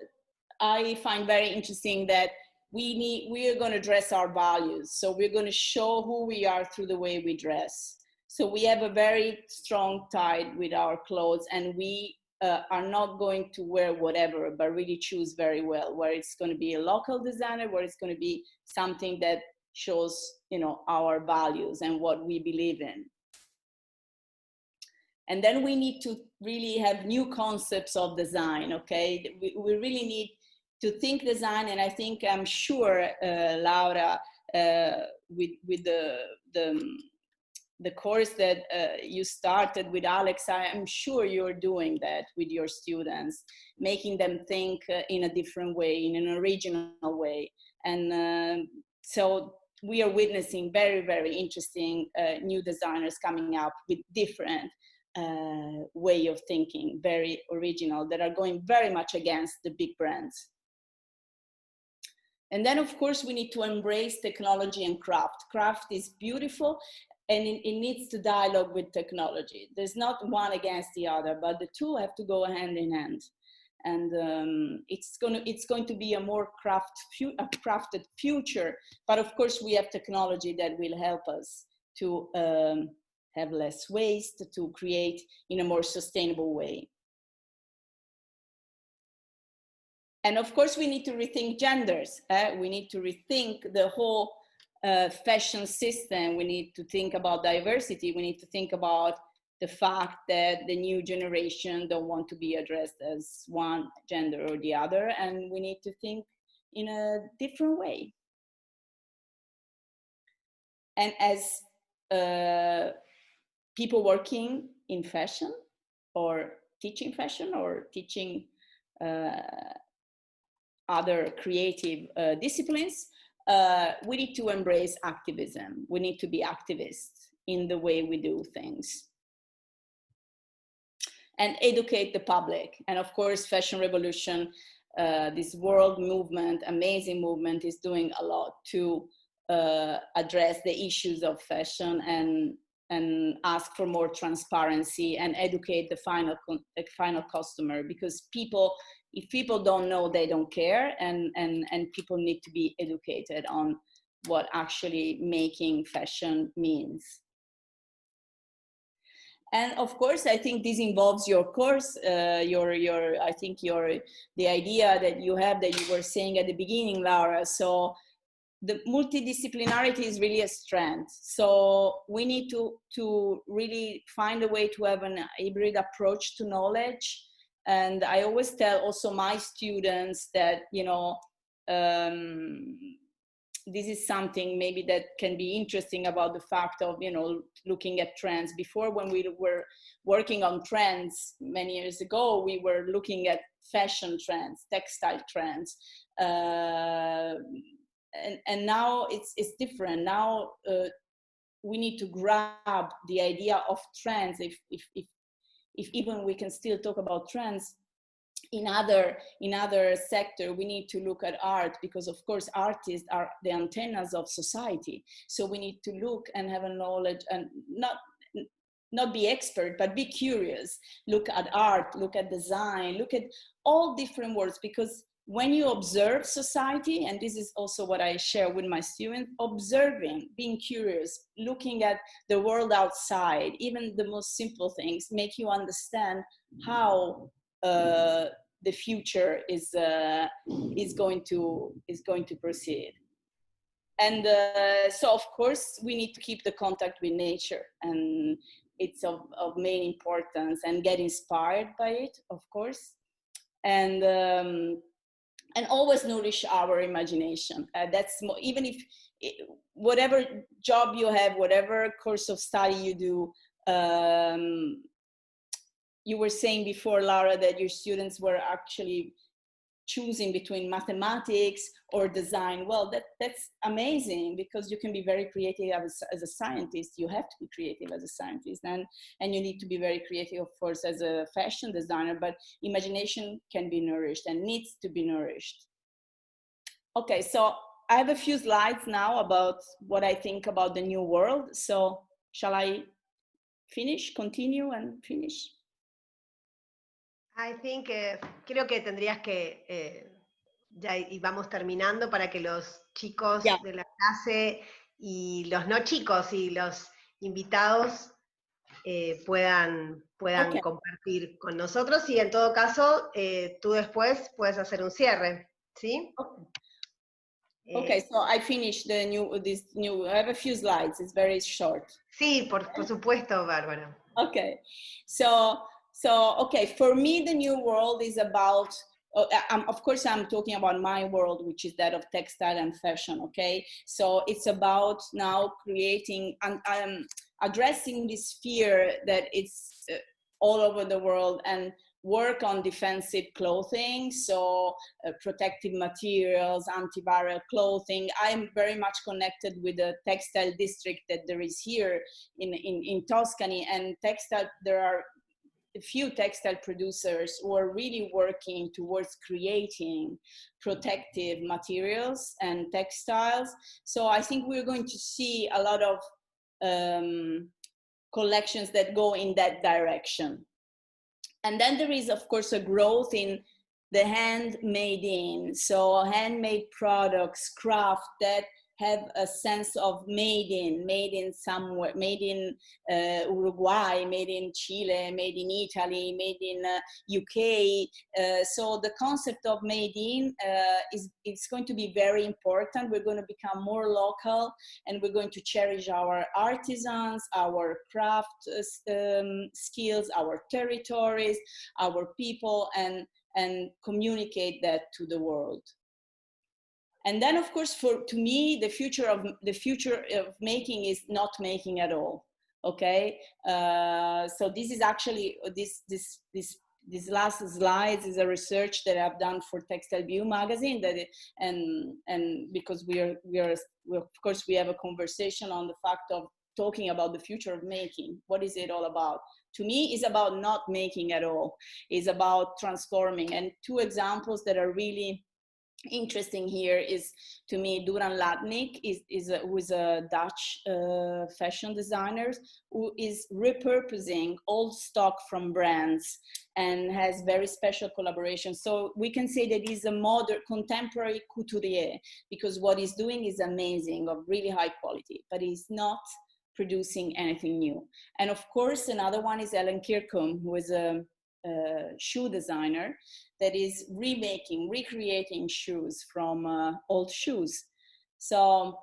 I find very interesting that we are going to dress our values. So we're going to show who we are through the way we dress. So we have a very strong tie with our clothes, and we are not going to wear whatever, but really choose very well, where it's going to be a local designer, where it's going to be something that shows, you know, our values and what we believe in. And then we need to really have new concepts of design, okay? We really need to think design, and I think, I'm sure, Laura, with the course that you started with Alex, I'm sure you're doing that with your students, making them think in a different way, in an original way. And so we are witnessing very, very interesting new designers coming up with different way of thinking, very original, that are going very much against the big brands. And then, of course, we need to embrace technology and craft. Craft is beautiful, and it needs to dialogue with technology. There's not one against the other, but the two have to go hand in hand. And it's going to be a more crafted future. But of course, we have technology that will help us to have less waste, to create in a more sustainable way. And of course, we need to rethink genders. We need to rethink the whole fashion system. We need to think about diversity. We need to think about the fact that the new generation don't want to be addressed as one gender or the other. And we need to think in a different way. And as people working in fashion, or teaching fashion, or teaching other creative disciplines, we need to embrace activism. We need to be activists in the way we do things. And educate the public. And of course, Fashion Revolution, this world movement, amazing movement, is doing a lot to address the issues of fashion and ask for more transparency and educate the final customer, because if people don't know, they don't care, and people need to be educated on what actually making fashion means. And of course, I think this involves your course, the idea that you have, that you were saying at the beginning, Laura. So the multidisciplinarity is really a strength. So we need to really find a way to have an hybrid approach to knowledge. And I always tell also my students that, you know, this is something maybe that can be interesting about the fact of, you know, looking at trends. Before, when we were working on trends many years ago, we were looking at fashion trends, textile trends. And now it's different. Now we need to grab the idea of trends. If even we can still talk about trends in other sector, we need to look at art, because of course artists are the antennas of society. So we need to look and have a knowledge, and not be expert, but be curious. Look at art, look at design, look at all different worlds, because when you observe society, and this is also what I share with my students, observing, being curious, looking at the world outside, even the most simple things, make you understand how the future is going to proceed. And so of course we need to keep the contact with nature, and it's of main importance, and get inspired by it, of course, and always nourish our imagination. That's even if whatever job you have, whatever course of study you do, you were saying before, Lara, that your students were actually choosing between mathematics or design. Well, that's amazing, because you can be very creative as a scientist. You have to be creative as a scientist, and you need to be very creative, of course, as a fashion designer, but imagination can be nourished and needs to be nourished. Okay, so I have a few slides now about what I think about the new world. So shall I continue and finish? I think, creo que tendrías que, ya y vamos terminando para que los chicos de la clase y los no chicos y los invitados puedan compartir con nosotros, y en todo caso, tú después puedes hacer un cierre, ¿sí? Okay, so I finished I have a few slides, it's very short. Sí, por supuesto, Bárbara. Okay, so okay, for me the new world is about, of course I'm talking about my world, which is that of textile and fashion, okay? So it's about now creating and addressing this fear that it's all over the world, and work on defensive clothing, so protective materials, antiviral clothing. I'm very much connected with the textile district that there is here in Tuscany, and there are a few textile producers who are really working towards creating protective materials and textiles. So I think we're going to see a lot of collections that go in that direction. And then there is, of course, a growth in the handmade in, so handmade products, craft that have a sense of made in somewhere, made in Uruguay, made in Chile, made in Italy, made in UK. So the concept of made in is going to be very important. We're going to become more local, and we're going to cherish our artisans, our craft skills, our territories, our people, and communicate that to the world. And then, of course, to me, the future of making is not making at all. Okay, so this is actually this last slides is a research that I've done for Textile View magazine. And because we of course we have a conversation on the fact of talking about the future of making. What is it all about? To me, it's about not making at all. It's about transforming. And two examples that are really interesting here is, to me, Duran Latnik who is a Dutch fashion designer who is repurposing old stock from brands and has very special collaborations. So we can say that he's a modern contemporary couturier, because what he's doing is amazing, of really high quality, but he's not producing anything new. And of course, another one is Ellen Kirkham, who is a shoe designer that is recreating shoes from old shoes. So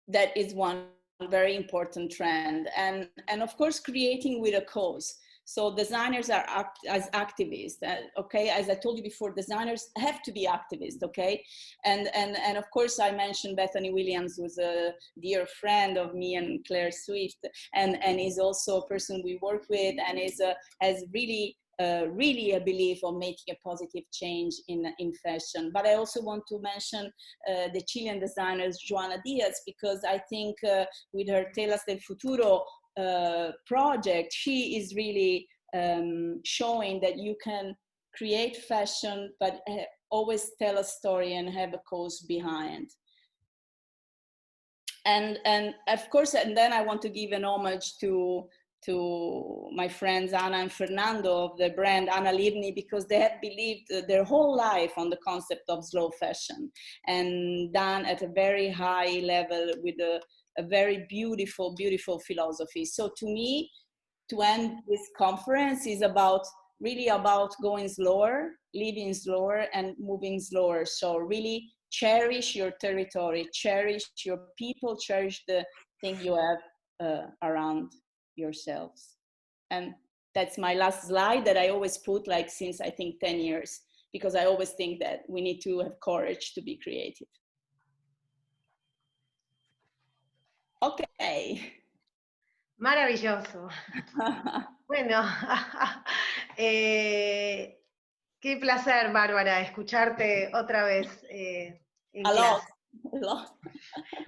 that is one very important trend. And of course, creating with a cause. So designers are as activists, okay? As I told you before, designers have to be activists, okay? And of course, I mentioned Bethany Williams, who's a dear friend of me and Claire Swift, and is also a person we work with, and has really a belief of making a positive change in fashion. But I also want to mention the Chilean designer Joana Diaz, because I think with her Telas del Futuro project, she is really showing that you can create fashion, but always tell a story and have a cause behind. And of course, and then I want to give an homage to my friends Anna and Fernando of the brand Anna Livni, because they have believed their whole life on the concept of slow fashion, and done at a very high level with a very beautiful philosophy. So to me, to end this conference is really about going slower, living slower, and moving slower. So really cherish your territory, cherish your people, cherish the thing you have around yourselves. And that's my last slide that I always put, like, since I think 10 years, because I always think that we need to have courage to be creative. Okay. Maravilloso. Bueno, qué placer, Bárbara, escucharte otra vez en A lot, clase. a lot.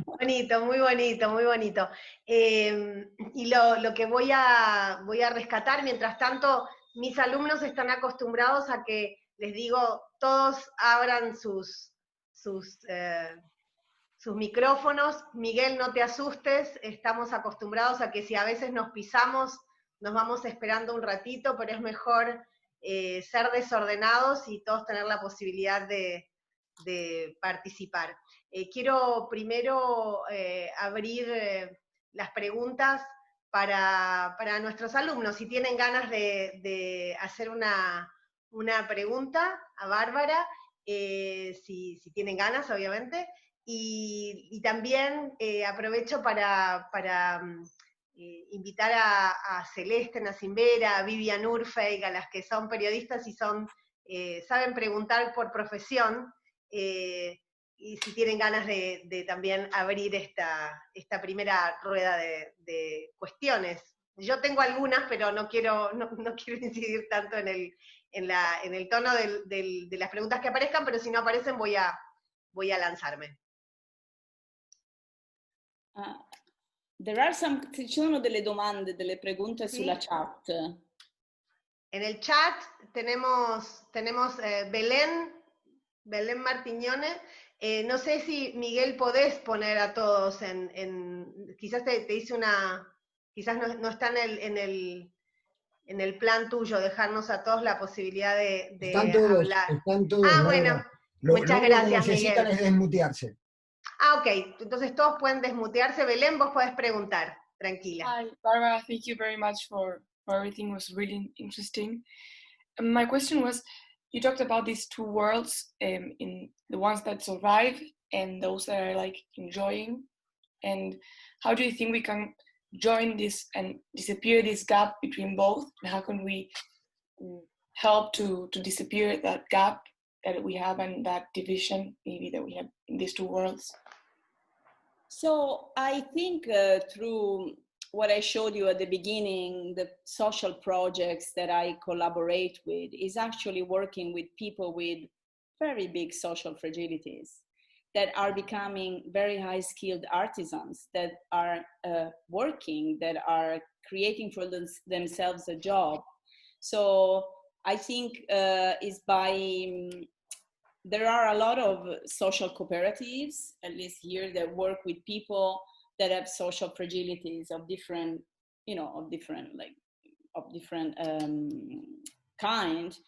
Bonito, muy bonito, muy bonito. Y lo que voy a rescatar, mientras tanto, mis alumnos están acostumbrados a que, les digo, todos abran sus micrófonos. Miguel, no te asustes, estamos acostumbrados a que si a veces nos pisamos, nos vamos esperando un ratito, pero es mejor ser desordenados y todos tener la posibilidad de participar. Quiero primero abrir las preguntas para nuestros alumnos. Si tienen ganas de hacer una pregunta a Bárbara, si tienen ganas, obviamente. Y también aprovecho para invitar a Celeste Nacimbera, a Vivian Urfeig, a las que son periodistas y saben preguntar por profesión, y si tienen ganas de también abrir esta primera rueda de cuestiones. Yo tengo algunas, pero no quiero incidir tanto en el tono de las preguntas que aparezcan, pero si no aparecen voy a lanzarme. Ci sono delle domande, delle pregunte ¿Sí? sulla chat. En el chat tenemos Belén Martiñone. No sé si, Miguel, podés poner a todos quizás te hice quizás no está en el plan tuyo dejarnos a todos la posibilidad de Están todos, hablar. están todos. Bueno, lo muchas único que gracias, necesitan Miguel. es desmutearse. Ok, entonces todos pueden desmutearse. Belén, vos podés preguntar, tranquila. Hi, Barbara, thank you very much for everything. It was really interesting. My question was, you talked about these two worlds, in the ones that survive and those that are like enjoying. And how do you think we can join this and disappear this gap between both? And how can we help to disappear that gap that we have and that division maybe that we have in these two worlds? So I think through what I showed you at the beginning, the social projects that I collaborate with is actually working with people with very big social fragilities that are becoming very high-skilled artisans, that are working, that are creating for themselves a job. So I think is by there are a lot of social cooperatives, at least here, that work with people that have social fragilities of different, kind.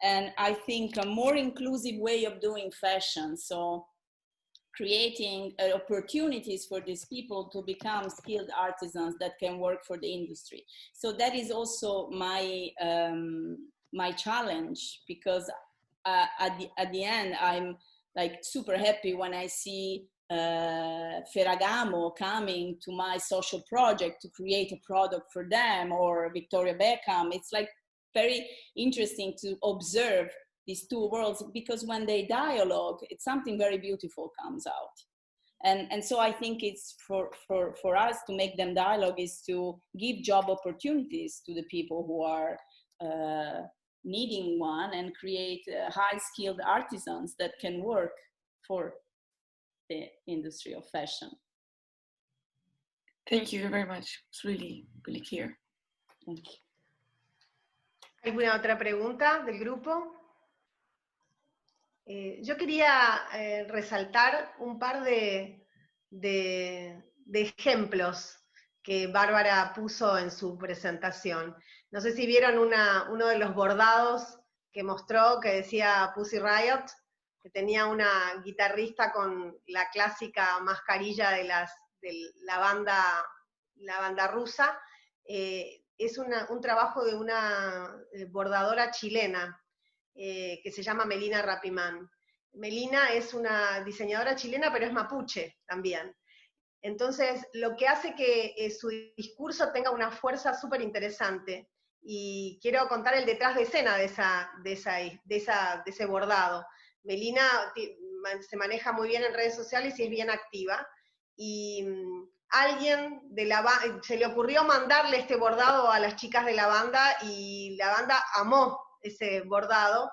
And I think a more inclusive way of doing fashion, so creating opportunities for these people to become skilled artisans that can work for the industry. So that is also my challenge, because at the end, I'm like super happy when I see Ferragamo coming to my social project to create a product for them, or Victoria Beckham. It's like very interesting to observe these two worlds, because when they dialogue, it's something very beautiful comes out. And so I think it's for us to make them dialogue is to give job opportunities to the people who are needing one, and create high-skilled artisans that can work for the industry of fashion. Thank you very much. It's really, really clear. Thank you. ¿Alguna otra pregunta del grupo? Yo quería resaltar un par de ejemplos que Bárbara puso en su presentación. No sé si vieron uno de los bordados que mostró, que decía Pussy Riot, que tenía una guitarrista con la clásica mascarilla de la banda rusa. Es un trabajo de una bordadora chilena que se llama Melina Rapimán. Melina es una diseñadora chilena, pero es mapuche también. Entonces, lo que hace que su discurso tenga una fuerza súper interesante, y quiero contar el detrás de escena de ese bordado. Melina se maneja muy bien en redes sociales y es bien activa, y alguien de la se le ocurrió mandarle este bordado a las chicas de la banda y la banda amó ese bordado.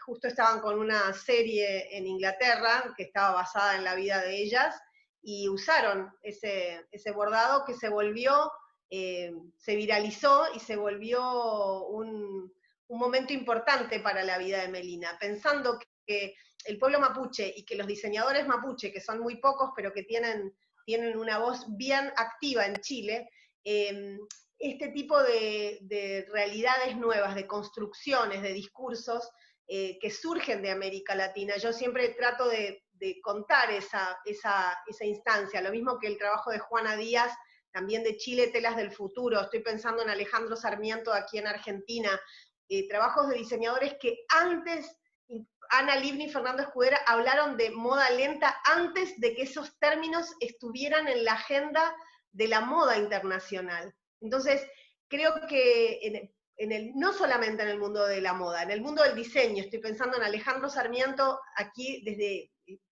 Justo estaban con una serie en Inglaterra que estaba basada en la vida de ellas y usaron ese bordado que se volvió, se viralizó y se volvió un momento importante para la vida de Melina, pensando que el pueblo mapuche y que los diseñadores mapuche, que son muy pocos pero que tienen una voz bien activa en Chile, este tipo de realidades nuevas, de construcciones, de discursos que surgen de América Latina. Yo siempre trato de contar esa instancia, lo mismo que el trabajo de Juana Díaz, también de Chile, Telas del Futuro, estoy pensando en Alejandro Sarmiento aquí en Argentina, trabajos de diseñadores que antes, Ana Livni y Fernando Escudera hablaron de moda lenta antes de que esos términos estuvieran en la agenda de la moda internacional. Entonces, creo que no solamente en el mundo de la moda, en el mundo del diseño, estoy pensando en Alejandro Sarmiento, aquí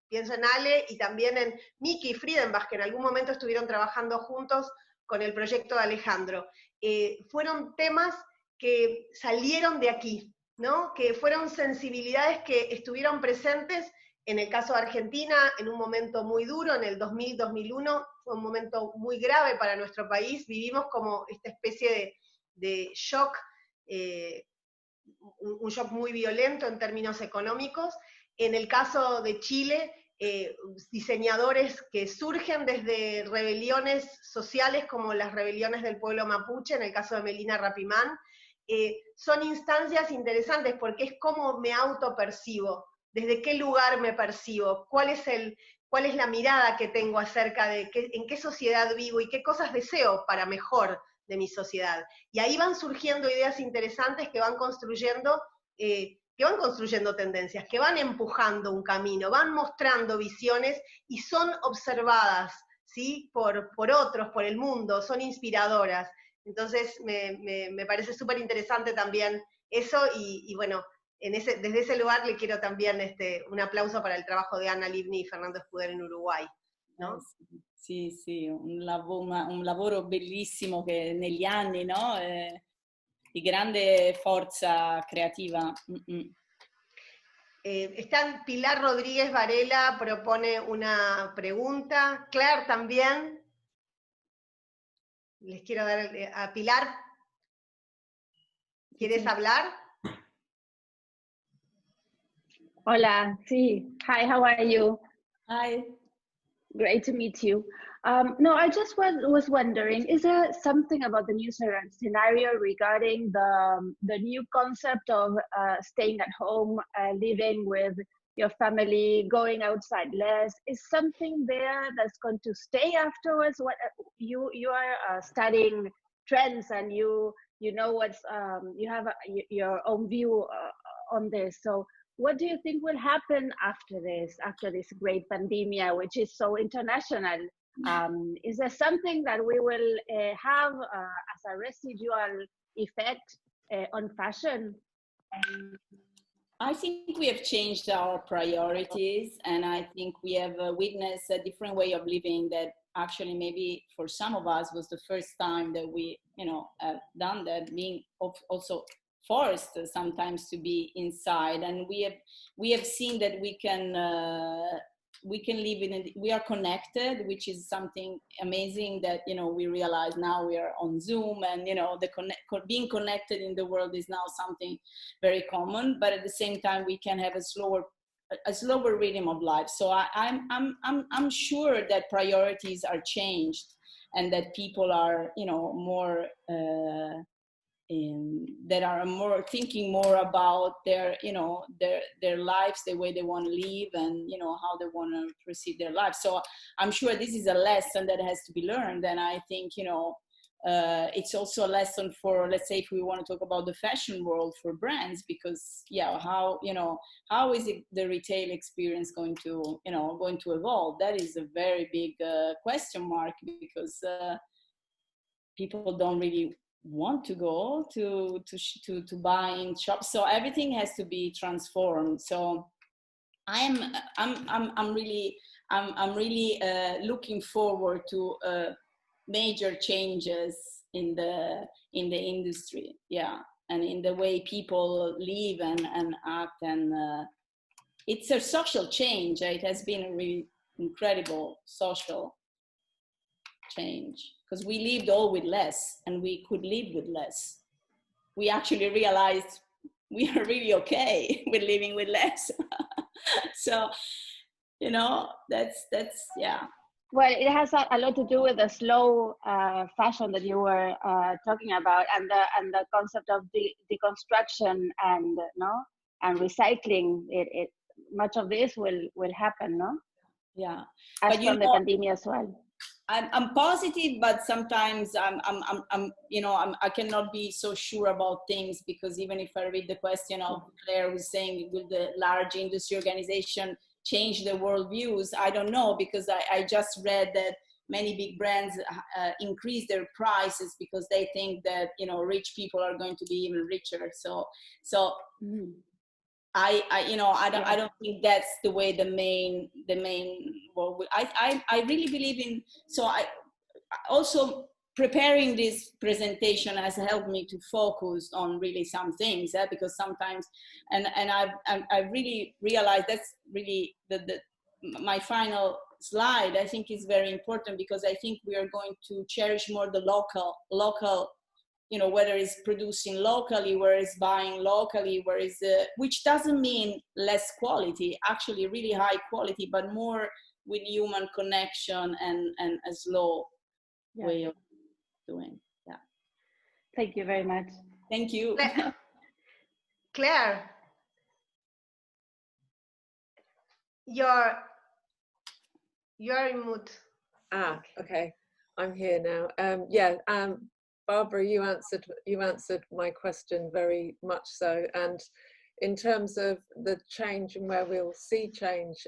pienso en Ale, y también en Miki y Friedenbach, que en algún momento estuvieron trabajando juntos con el proyecto de Alejandro. Fueron temas que salieron de aquí, ¿no? Que fueron sensibilidades que estuvieron presentes en el caso de Argentina en un momento muy duro, en el 2000-2001, fue un momento muy grave para nuestro país, vivimos como esta especie de shock, un shock muy violento en términos económicos. En el caso de Chile, diseñadores que surgen desde rebeliones sociales como las rebeliones del pueblo mapuche, en el caso de Melina Rapimán, son instancias interesantes porque es cómo me autopercibo, desde qué lugar me percibo, cuál es la mirada que tengo acerca de en qué sociedad vivo y qué cosas deseo para mejor de mi sociedad. Y ahí van surgiendo ideas interesantes que van construyendo tendencias, que van empujando un camino, van mostrando visiones y son observadas, ¿sí? por otros, por el mundo, son inspiradoras. Entonces me parece súper interesante también eso y bueno, desde ese lugar le quiero también un aplauso para el trabajo de Ana Livni y Fernando Escudero en Uruguay, ¿no? Sì, sì, un lavoro bellissimo che negli anni, no? Di grande forza creativa. Pilar Rodríguez Varela propone una pregunta. Claire también. Les quiero dar a Pilar. ¿Quieres hablar? Hola, sí. Hi, how are you? Hi. Great to meet you. No, I just was wondering, is there something about the new scenario regarding the new concept of staying at home, living with your family, going outside less? Is something there that's going to stay afterwards? What you are studying trends, and you know what's you have your own view on this. So what do you think will happen after this great pandemic, which is so international? Is there something that we will have as a residual effect on fashion? I think we have changed our priorities, and I think we have witnessed a different way of living that actually maybe for some of us was the first time that we, have done that, being also forced sometimes to be inside. And we have seen that we can live we are connected, which is something amazing that, we realize now we are on Zoom, and, being connected in the world is now something very common, but at the same time, we can have a slower rhythm of life. So I'm sure that priorities are changed, and that people are, more, that are more thinking more about their lives, the way they want to live, and how they want to proceed their lives. So I'm sure this is a lesson that has to be learned, and I think it's also a lesson for, let's say, if we want to talk about the fashion world, for brands, because how is the retail experience going to evolve? That is a very big question mark, because people don't really want to go to buy in shops, so everything has to be transformed. So I'm really looking forward to major changes in the industry, yeah, and in the way people live and act, and it's a social change. It has been a really incredible social change, because we lived all with less, and we could live with less. We actually realized we are really okay with living with less. So, you know, that's yeah. Well, it has a lot to do with the slow fashion that you were talking about, and the concept of deconstruction and and recycling. It much of this will happen, no? Yeah, As but from the pandemic as well. I'm positive, but sometimes I cannot be so sure about things, because even if I read the question of Claire, who's saying, will the large industry organization change the worldviews? I don't know, because I just read that many big brands increase their prices because they think that, you know, rich people are going to be even richer. So I don't think that's the way the main well, I really believe in. So I also, preparing this presentation has helped me to focus on really some things, because sometimes, and I've really realized that's really my final slide, I think, is very important, because I think we are going to cherish more the local, you know, whether it's producing locally, where it's buying locally, where it's, which doesn't mean less quality, actually really high quality, but more with human connection and a slow way of doing. Yeah. Thank you very much. Thank you. Claire, you're in mood. Okay, I'm here now. Barbara, you answered my question very much so. And in terms of the change and where we'll see change,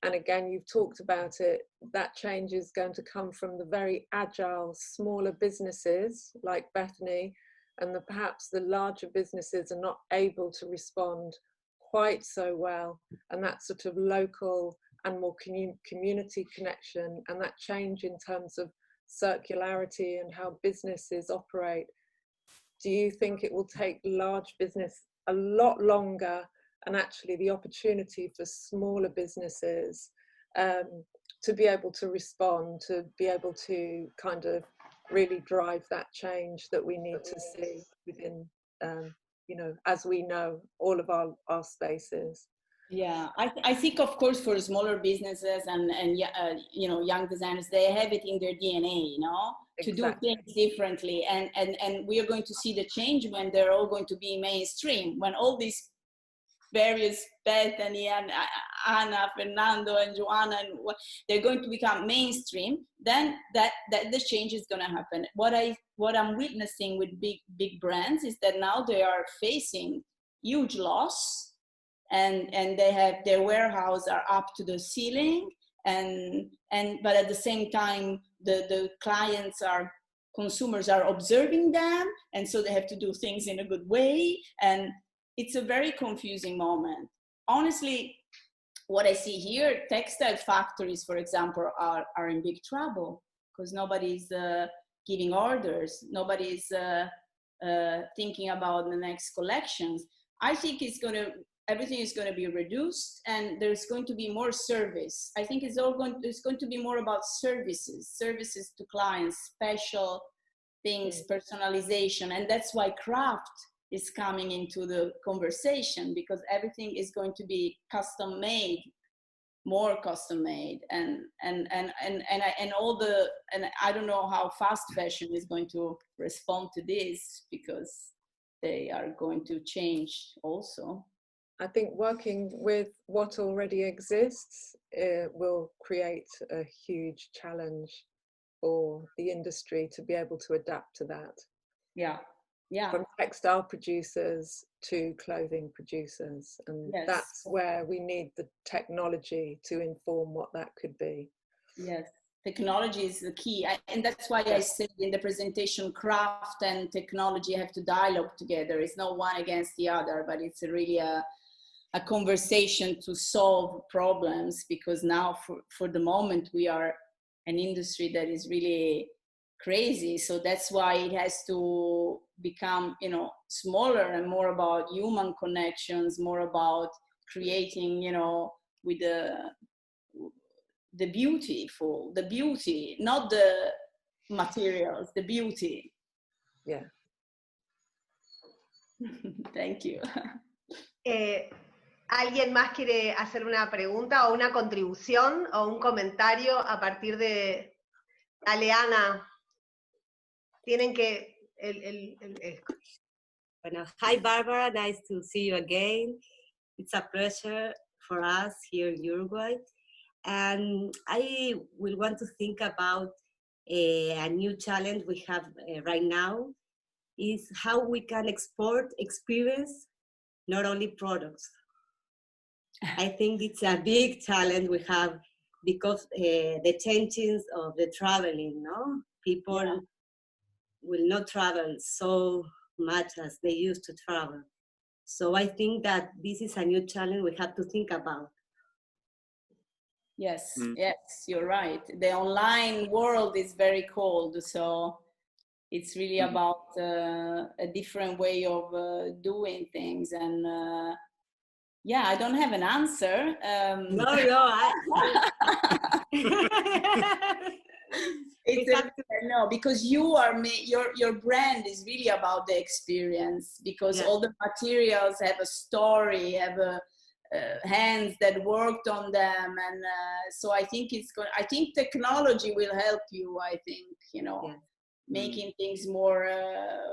and again, you've talked about it, that change is going to come from the very agile, smaller businesses like Bethany, and perhaps the larger businesses are not able to respond quite so well. And that sort of local and more community connection, and that change in terms of circularity and how businesses operate. Do you think it will take large business a lot longer, and actually the opportunity for smaller businesses to be able to respond, to be able to kind of really drive that change that we need to see within, you know, as we know, all of our spaces? Yeah, I think, of course, for smaller businesses and you know, young designers, they have it in their DNA, you know, to do things differently. And we are going to see the change when they're all going to be mainstream, when all these various Bethany and Anna, Fernando and Joanna, and they're going to become mainstream, then that the change is going to happen. What I'm witnessing with big brands is that now they are facing huge loss, and they have their warehouse are up to the ceiling, but at the same time the consumers are observing them, and so they have to do things in a good way, and it's a very confusing moment. Honestly, what I see here, textile factories, for example, are in big trouble, because nobody's giving orders, nobody's thinking about the next collections. I think everything is going to be reduced, and there's going to be more service. I think it's going to be more about services to clients, special things, personalization, and that's why craft is coming into the conversation, because everything is going to be custom made, more custom made, and I don't know how fast fashion is going to respond to this, because they are going to change also. I think working with what already exists will create a huge challenge for the industry to be able to adapt to that. Yeah. From textile producers to clothing producers, and that's where we need the technology to inform what that could be. Yes, technology is the key, and that's why I said in the presentation, craft and technology have to dialogue together. It's not one against the other, but it's really a conversation to solve problems, because now for the moment we are an industry that is really crazy. So that's why it has to become, you know, smaller and more about human connections, more about creating, you know, with the beauty, not the materials, the beauty. Yeah. Thank you. ¿Alguien más quiere hacer una pregunta o una contribución o un comentario a partir de... Dale, Ana. Tienen que... Bueno, hi Barbara, nice to see you again. It's a pleasure for us here in Uruguay. And I will want to think about a new challenge we have right now, is how we can export experience, not only products. I think it's a big challenge we have because the changes of the traveling, no? People will not travel so much as they used to travel. So I think that this is a new challenge we have to think about. Yes, yes, you're right. The online world is very cold, so it's really about a different way of doing things. And yeah, I don't have an answer. No, because your brand is really about the experience, because all the materials have a story, have hands that worked on them, and so I think I think technology will help you. I think, you know, making things more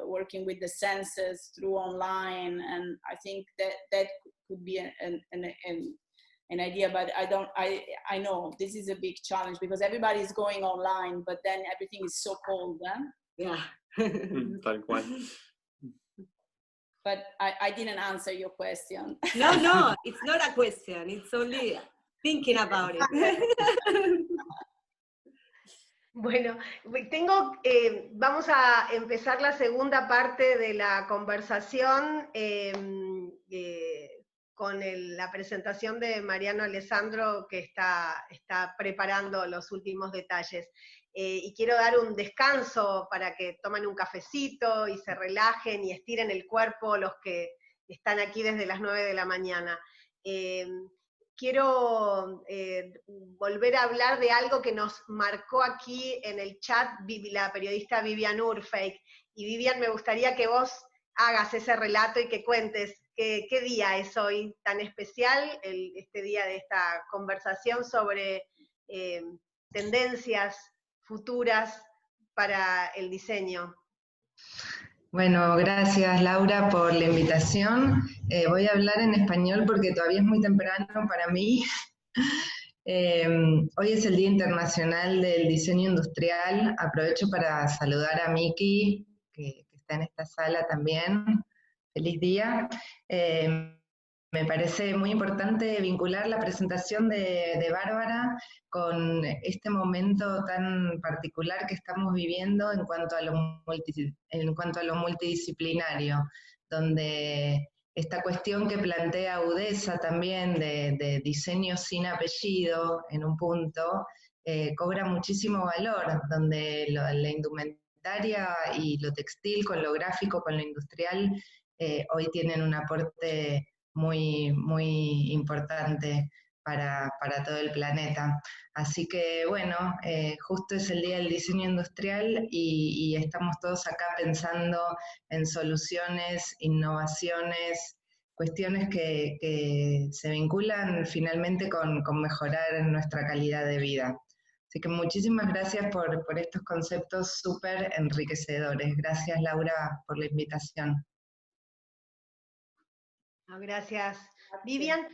working with the senses through online, and I think that could be an idea. But I know this is a big challenge because everybody is going online, but then everything is so cold. Tal cual. But I didn't answer your question. No, it's not a question. It's only thinking about it. Bueno, vamos a empezar la segunda parte de la conversación con la presentación de Mariano Alessandro, que está preparando los últimos detalles. Y quiero dar un descanso para que tomen un cafecito y se relajen y estiren el cuerpo los que están aquí desde las 9 de la mañana. Quiero volver a hablar de algo que nos marcó aquí en el chat la periodista Vivian Urfeik. Y Vivian, me gustaría que vos hagas ese relato y que cuentes qué día es hoy tan especial, este día de esta conversación sobre tendencias futuras para el diseño. Bueno, gracias Laura por la invitación. Voy a hablar en español porque todavía es muy temprano para mí. Hoy es el Día Internacional del Diseño Industrial. Aprovecho para saludar a Miki, que está en esta sala también. Feliz día. Me parece muy importante vincular la presentación de Bárbara con este momento tan particular que estamos viviendo en cuanto a lo multidisciplinario, donde esta cuestión que plantea Udesa también de diseño sin apellido en un punto, cobra muchísimo valor, donde la indumentaria y lo textil con lo gráfico, con lo industrial, hoy tienen un aporte muy, muy importante para todo el planeta. Así que bueno, justo es el Día del Diseño Industrial y estamos todos acá pensando en soluciones, innovaciones, cuestiones que se vinculan finalmente con mejorar nuestra calidad de vida. Así que muchísimas gracias por estos conceptos súper enriquecedores. Gracias Laura por la invitación. Gracias, Vivian.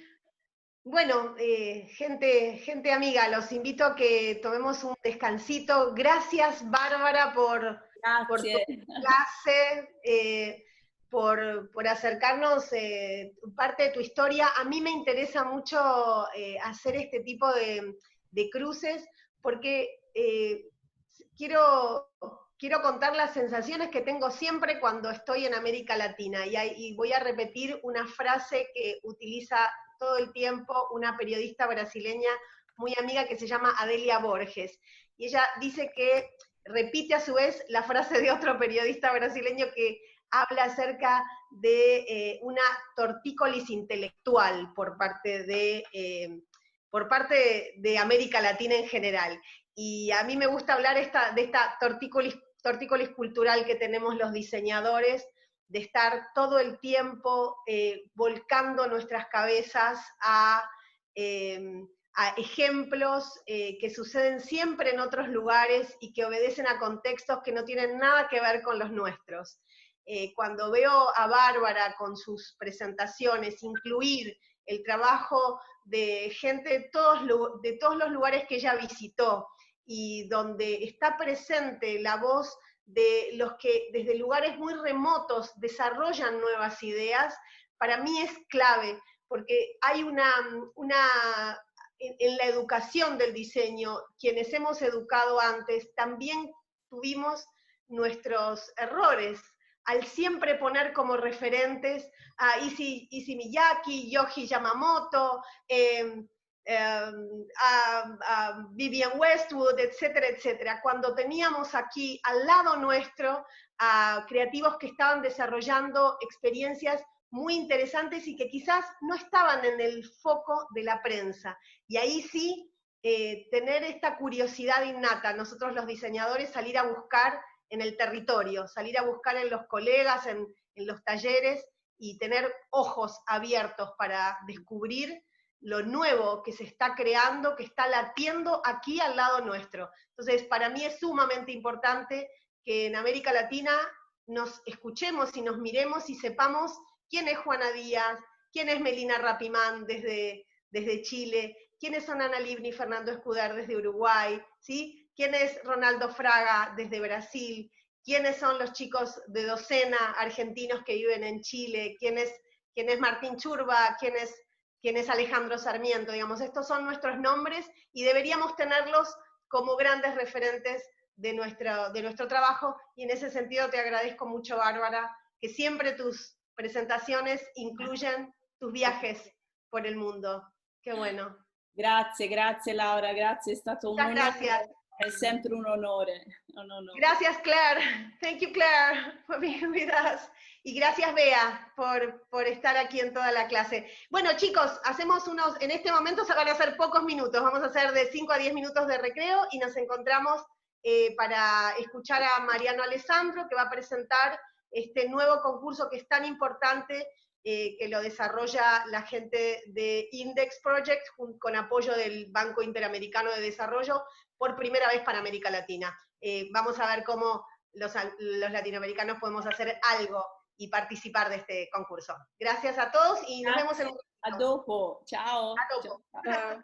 Bueno, gente amiga, los invito a que tomemos un descansito. Gracias, Bárbara, por tu clase, por acercarnos parte de tu historia. A mí me interesa mucho hacer este tipo de cruces, porque quiero contar las sensaciones que tengo siempre cuando estoy en América Latina, y voy a repetir una frase que utiliza todo el tiempo una periodista brasileña muy amiga que se llama Adélia Borges, y ella dice que repite a su vez la frase de otro periodista brasileño que habla acerca de una tortícolis intelectual por parte de América Latina en general. Y a mí me gusta hablar de esta tortícolis cultural que tenemos los diseñadores, de estar todo el tiempo volcando nuestras cabezas a ejemplos que suceden siempre en otros lugares y que obedecen a contextos que no tienen nada que ver con los nuestros. Cuando veo a Bárbara con sus presentaciones, incluir el trabajo de gente de todos los lugares que ella visitó, y donde está presente la voz de los que desde lugares muy remotos desarrollan nuevas ideas, para mí es clave, porque hay en la educación del diseño, quienes hemos educado antes, también tuvimos nuestros errores, al siempre poner como referentes a Issey Miyake, Yohji Yamamoto, a Vivienne Westwood, etcétera, etcétera, cuando teníamos aquí al lado nuestro a creativos que estaban desarrollando experiencias muy interesantes y que quizás no estaban en el foco de la prensa. Y ahí sí, tener esta curiosidad innata, nosotros los diseñadores, salir a buscar en el territorio, salir a buscar en los colegas, en los talleres, y tener ojos abiertos para descubrir lo nuevo que se está creando, que está latiendo aquí al lado nuestro. Entonces, para mí es sumamente importante que en América Latina nos escuchemos y nos miremos y sepamos quién es Juana Díaz, quién es Melina Rapimán desde Chile, quiénes son Ana Livni y Fernando Escudar desde Uruguay, ¿sí? ¿Quién es Ronaldo Fraga desde Brasil? ¿Quiénes son los chicos de Docena argentinos que viven en Chile? ¿Quién es Martín Churba? ¿Quién es Alejandro Sarmiento? Digamos, estos son nuestros nombres y deberíamos tenerlos como grandes referentes de nuestro trabajo, y en ese sentido te agradezco mucho, Bárbara, que siempre tus presentaciones incluyen tus viajes por el mundo. Qué bueno. Grazie Laura, grazie, è stato un onore. Gracias. È sempre un onore. Gracias, Claire. Thank you, Claire, for being with us. Y gracias, Bea, por estar aquí en toda la clase. Bueno, chicos, en este momento se van a hacer pocos minutos, vamos a hacer de 5 a 10 minutos de recreo y nos encontramos para escuchar a Mariano Alessandro, que va a presentar este nuevo concurso que es tan importante, que lo desarrolla la gente de Index Project con apoyo del Banco Interamericano de Desarrollo por primera vez para América Latina. Vamos a ver cómo los latinoamericanos podemos hacer algo y participar de este concurso. Gracias a todos y nos vemos en un momento. A dopo, ciao. A dopo. Ciao.